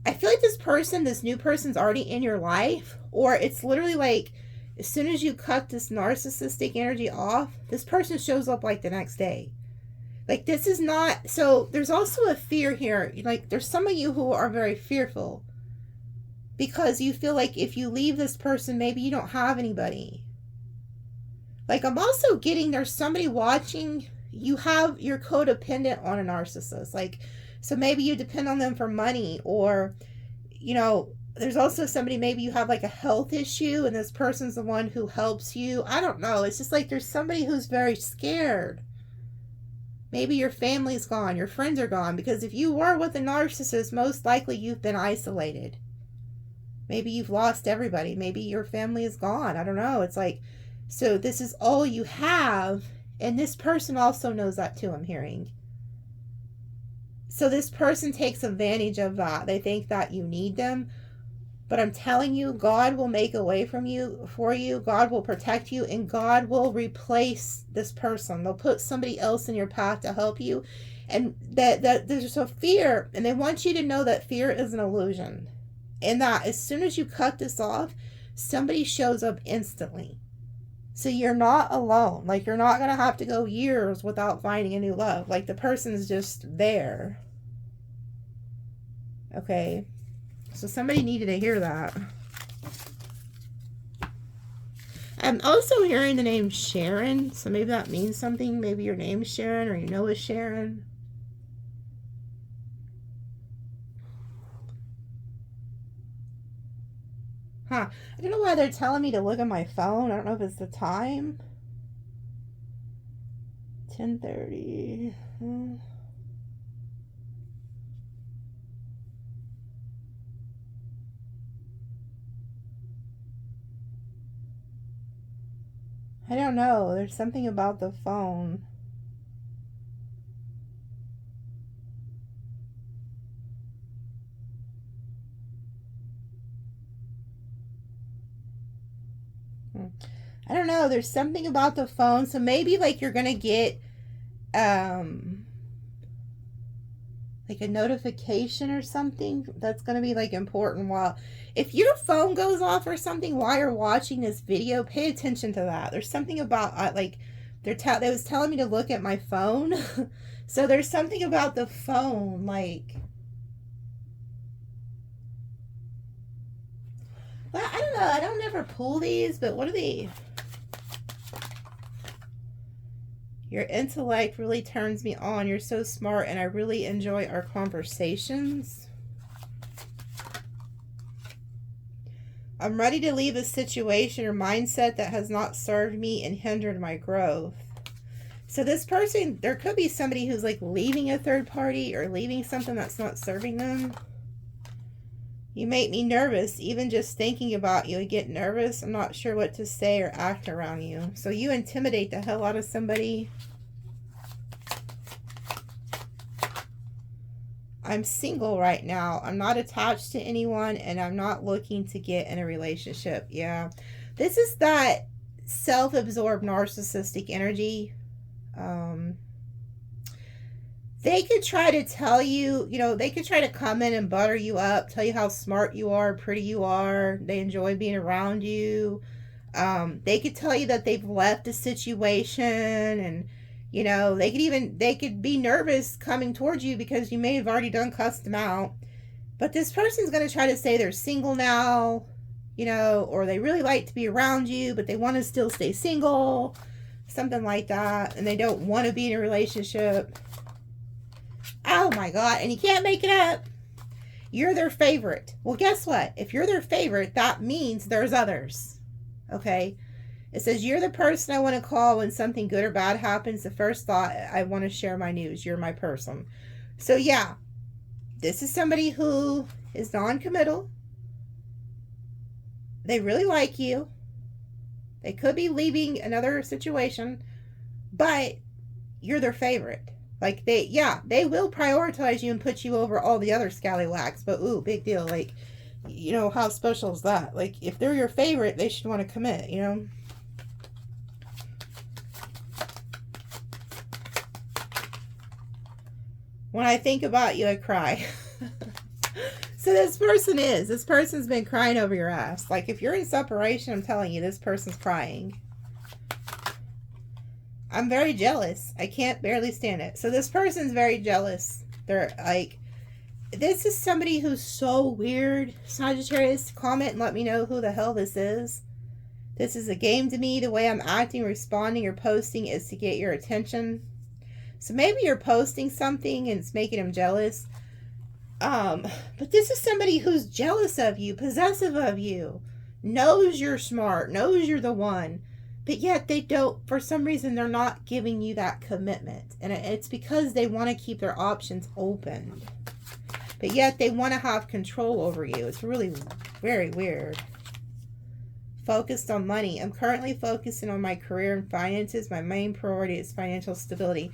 I feel like this person, this new person's already in your life, or it's literally like as soon as you cut this narcissistic energy off, this person shows up like the next day. Like this is not, so there's also a fear here. Like there's some of you who are very fearful because you feel like if you leave this person, maybe you don't have anybody. Like I'm also getting there's somebody watching, you're codependent on a narcissist. Like, so maybe you depend on them for money, or, you know, there's also somebody, maybe you have like a health issue and this person's the one who helps you. I don't know. It's just like there's somebody who's very scared. Maybe your family's gone, your friends are gone, because if you were with a narcissist, most likely you've been isolated. Maybe you've lost everybody. Maybe your family is gone. I don't know. It's like, so this is all you have. And this person also knows that too, I'm hearing. So this person takes advantage of that. They think that you need them. But I'm telling you, God will make a way for you. God will protect you, and God will replace this person. They'll put somebody else in your path to help you. And that there's a fear, and they want you to know that fear is an illusion. And that as soon as you cut this off, somebody shows up instantly. So you're not alone. Like you're not going to have to go years without finding a new love. Like the person's just there. Okay. So somebody needed to hear that. I'm also hearing the name Sharon. So maybe that means something. Maybe your name's Sharon or you know a Sharon. Huh. I don't know why they're telling me to look at my phone. I don't know if it's the time. 10:30. I don't know. There's something about the phone. I don't know. There's something about the phone. So maybe like you're going to get like a notification or something that's going to be like important. While if your phone goes off or something while you're watching this video, pay attention to that. There's something about like They was telling me to look at my phone. So there's something about the phone, like, well, I don't know. I don't ever pull these, but what are they? Your intellect really turns me on. You're so smart, and I really enjoy our conversations. I'm ready to leave a situation or mindset that has not served me and hindered my growth. So this person, there could be somebody who's like leaving a third party or leaving something that's not serving them. You make me nervous. Even just thinking about you, I get nervous. I'm not sure what to say or act around you. So you intimidate the hell out of somebody. I'm single right now. I'm not attached to anyone, and I'm not looking to get in a relationship. Yeah. This is that self-absorbed narcissistic energy. They could try to tell you, they could try to come in and butter you up, tell you how smart you are, pretty you are. They enjoy being around you. They could tell you that they've left a situation, and, they could be nervous coming towards you because you may have already done cussed them out. But this person's going to try to say they're single now, or they really like to be around you, but they want to still stay single, something like that. And they don't want to be in a relationship. Oh my God. And you can't make it up. You're their favorite. Well, guess what? If you're their favorite, that means there's others. Okay? It says, you're the person I want to call when something good or bad happens. The first thought, I want to share my news. You're my person. So yeah, this is somebody who is non-committal. They really like you. They could be leaving another situation, but you're their favorite. Like, they will prioritize you and put you over all the other scallywags, but ooh, big deal. Like, how special is that? Like, if they're your favorite, they should want to commit, When I think about you, I cry. So this person's been crying over your ass. Like, if you're in separation, I'm telling you, this person's crying. I'm very jealous. I can't barely stand it. So this person's very jealous. They're like, this is somebody who's so weird. Sagittarius, comment and let me know who the hell this is. This is a game to me. The way I'm acting, responding, or posting is to get your attention. So maybe you're posting something and it's making them jealous. But this is somebody who's jealous of you, possessive of you, knows you're smart, knows you're the one. But yet they don't, for some reason, they're not giving you that commitment. And it's because they want to keep their options open. But yet they want to have control over you. It's really very weird. Focused on money. I'm currently focusing on my career and finances. My main priority is financial stability.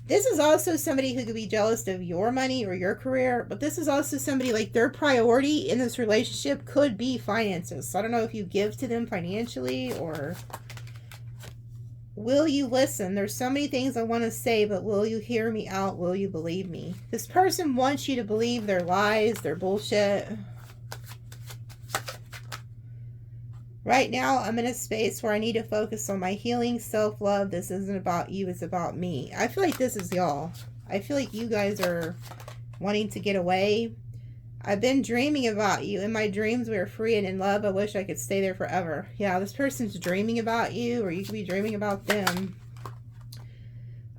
This is also somebody who could be jealous of your money or your career. But this is also somebody, like, their priority in this relationship could be finances. So I don't know if you give to them financially or... Will you listen? There's so many things I want to say, but will you hear me out? Will you believe me? This person wants you to believe their lies, their bullshit. Right now, I'm in a space where I need to focus on my healing, self-love. This isn't about you, it's about me. I feel like this is y'all. I feel like you guys are wanting to get away. I've been dreaming about you. In my dreams, we are free and in love. I wish I could stay there forever. Yeah, this person's dreaming about you, or you could be dreaming about them.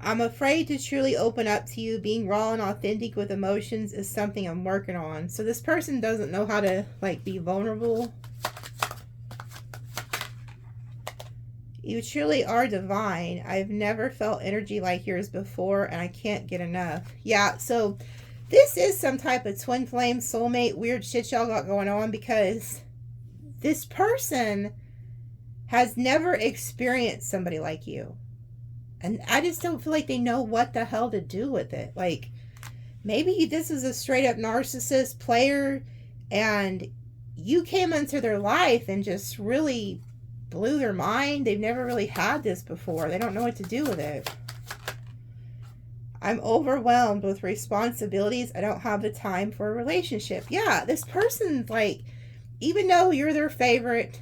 I'm afraid to truly open up to you. Being raw and authentic with emotions is something I'm working on. So this person doesn't know how to, like, be vulnerable. You truly are divine. I've never felt energy like yours before, and I can't get enough. Yeah, so... this is some type of twin flame, soulmate, weird shit y'all got going on, because this person has never experienced somebody like you. And I just don't feel like they know what the hell to do with it. Like, maybe this is a straight up narcissist player and you came into their life and just really blew their mind. They've never really had this before. They don't know what to do with it. I'm overwhelmed with responsibilities. I don't have the time for a relationship. Yeah, this person's like, even though you're their favorite,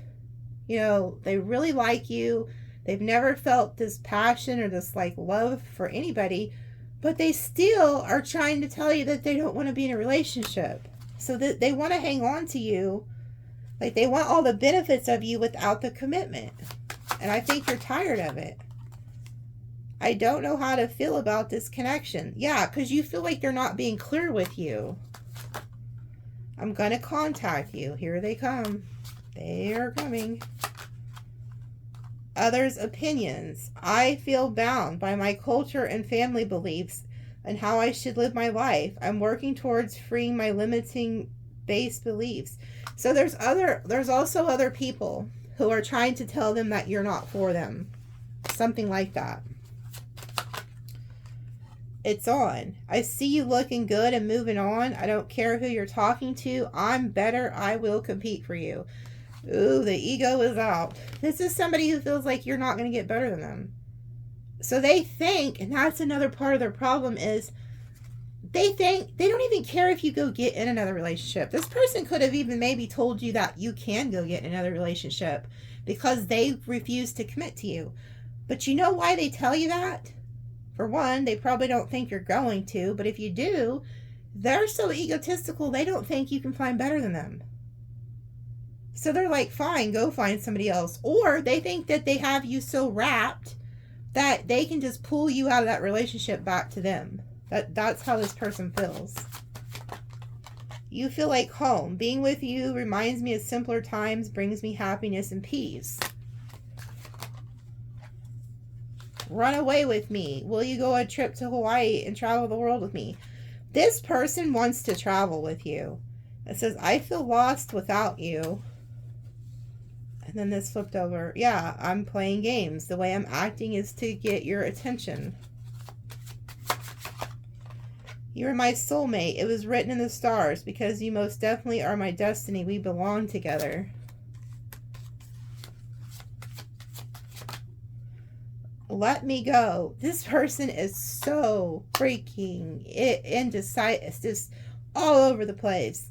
they really like you. They've never felt this passion or this like love for anybody, but they still are trying to tell you that they don't want to be in a relationship. So that they want to hang on to you. Like they want all the benefits of you without the commitment. And I think you're tired of it. I don't know how to feel about this connection. Yeah, because you feel like they're not being clear with you. I'm going to contact you. Here they come. They are coming. Others' opinions. I feel bound by my culture and family beliefs and how I should live my life. I'm working towards freeing my limiting base beliefs. So there's also other people who are trying to tell them that you're not for them. Something like that. It's on. I see you looking good and moving on. I don't care who you're talking to. I'm better. I will compete for you. Ooh, the ego is out. This is somebody who feels like you're not going to get better than them. So they think, and that's another part of their problem, is they think they don't even care if you go get in another relationship. This person could have even maybe told you that you can go get in another relationship because they refuse to commit to you. But you know why they tell you that? For one, they probably don't think you're going to, but if you do, they're so egotistical, they don't think you can find better than them. So they're like, fine, go find somebody else. Or they think that they have you so wrapped that they can just pull you out of that relationship back to them. That's how this person feels. You feel like home. Being with you reminds me of simpler times, brings me happiness and peace. Run away with me. Will you go on a trip to Hawaii and travel the world with me? This person wants to travel with you. It says, I feel lost without you. And then this flipped over. Yeah, I'm playing games. The way I'm acting is to get your attention. You're my soulmate. It was written in the stars because you most definitely are my destiny. We belong together. Let me go. This person is so freaking indecisive. It's just all over the place.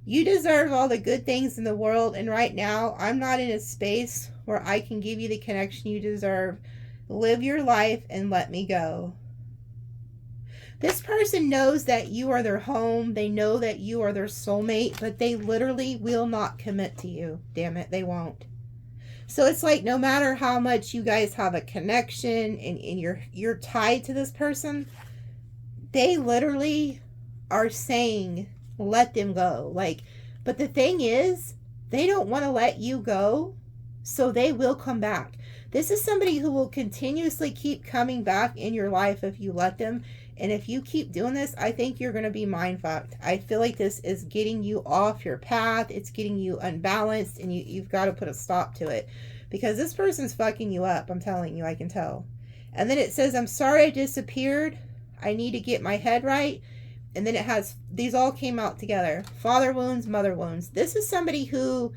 You deserve all the good things in the world, and right now I'm not in a space where I can give you the connection you deserve. Live your life and let me go. This person knows that you are their home. They know that you are their soulmate, but they literally will not commit to you. Damn it, they won't. So it's like no matter how much you guys have a connection and you're tied to this person, they literally are saying, let them go. Like, but the thing is, they don't want to let you go, so they will come back. This is somebody who will continuously keep coming back in your life if you let them. And if you keep doing this, I think you're going to be mind fucked. I feel like this is getting you off your path. It's getting you unbalanced, and you've got to put a stop to it. Because this person's fucking you up. I'm telling you, I can tell. And then it says, I'm sorry I disappeared. I need to get my head right. And then it has, these all came out together. Father wounds, mother wounds. This is somebody who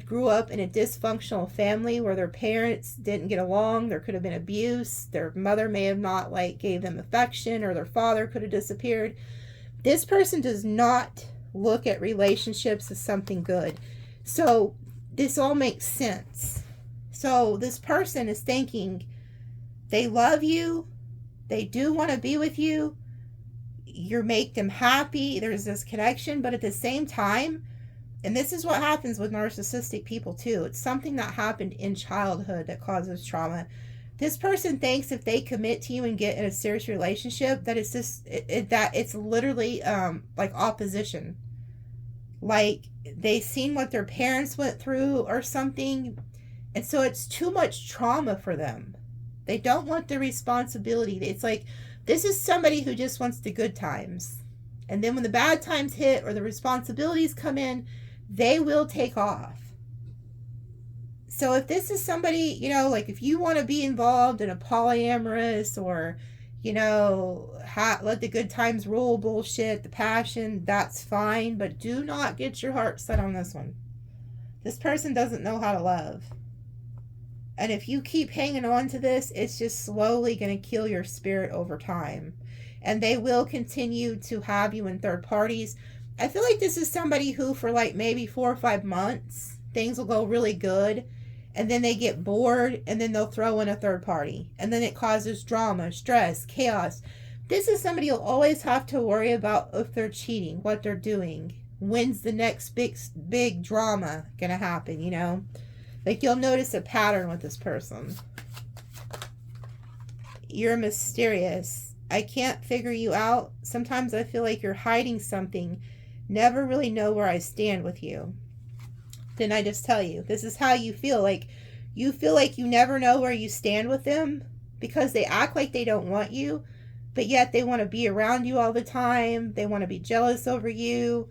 grew up in a dysfunctional family where their parents didn't get along. There could have been abuse. Their mother may have not gave them affection, or their father could have disappeared. This person does not look at relationships as something good. So this all makes sense. So this person is thinking they love you. They do want to be with you. You make them happy. There's this connection, but at the same time, and this is what happens with narcissistic people too. It's something that happened in childhood that causes trauma. This person thinks if they commit to you and get in a serious relationship, that it's just that it's literally like opposition. Like they've seen what their parents went through or something, and so it's too much trauma for them. They don't want the responsibility. It's like this is somebody who just wants the good times, and then when the bad times hit or the responsibilities come in, they will take off. So if this is somebody, like if you want to be involved in a polyamorous or, let the good times rule bullshit, the passion, that's fine. But do not get your heart set on this one. This person doesn't know how to love. And if you keep hanging on to this, it's just slowly going to kill your spirit over time. And they will continue to have you in third parties. I feel like this is somebody who for maybe 4 or 5 months, things will go really good. and then they get bored, and then they'll throw in a third party, and then it causes drama, stress, chaos. This is somebody you'll always have to worry about if they're cheating, what they're doing. When's the next big drama gonna happen, you know? Like, you'll notice a pattern with this person. You're mysterious. I can't figure you out. Sometimes I feel like you're hiding something. Never really know where I stand with you. Then I just tell you, this is how you feel. Like, you feel like you never know where you stand with them because they act like they don't want you, but yet they want to be around you all the time. They want to be jealous over you.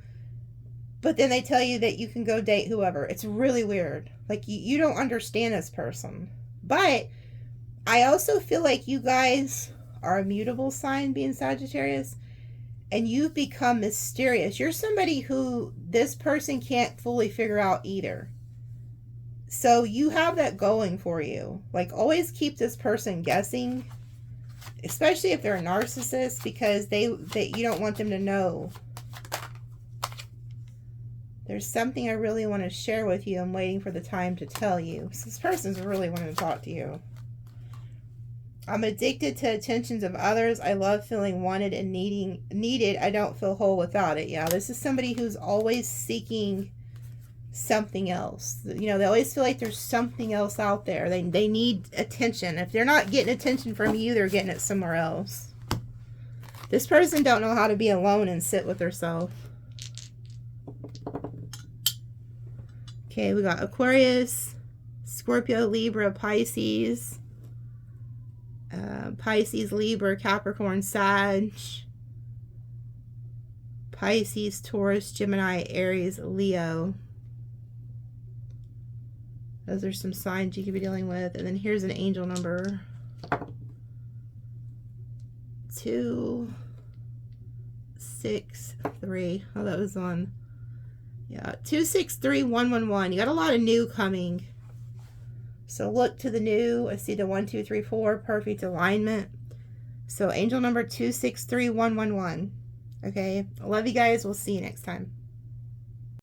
But then they tell you that you can go date whoever. It's really weird. Like, you don't understand this person. But I also feel like you guys are a mutable sign, being Sagittarius, and you've become mysterious. You're somebody who this person can't fully figure out either. So you have that going for you. Like, always keep this person guessing, especially if they're a narcissist, because they you don't want them to know. There's something I really want to share with you. I'm waiting for the time to tell you. So this person's really wanting to talk to you. I'm addicted to attentions of others. I love feeling wanted and needed. I don't feel whole without it. Yeah, this is somebody who's always seeking something else. You know, they always feel like there's something else out there. They need attention. If they're not getting attention from you, they're getting it somewhere else. This person don't know how to be alone and sit with herself. Okay, we got Aquarius, Scorpio, Libra, Pisces, Pisces, Libra, Capricorn, Sag, Pisces, Taurus, Gemini, Aries, Leo. Those are some signs you could be dealing with. And then here's an angel number. 263. Oh, that was on. Yeah, 263111. You got a lot of new coming. So look to the new. I see the 1, 2, 3, 4. Perfect alignment. So angel number 263111. Okay. I love you guys. We'll see you next time.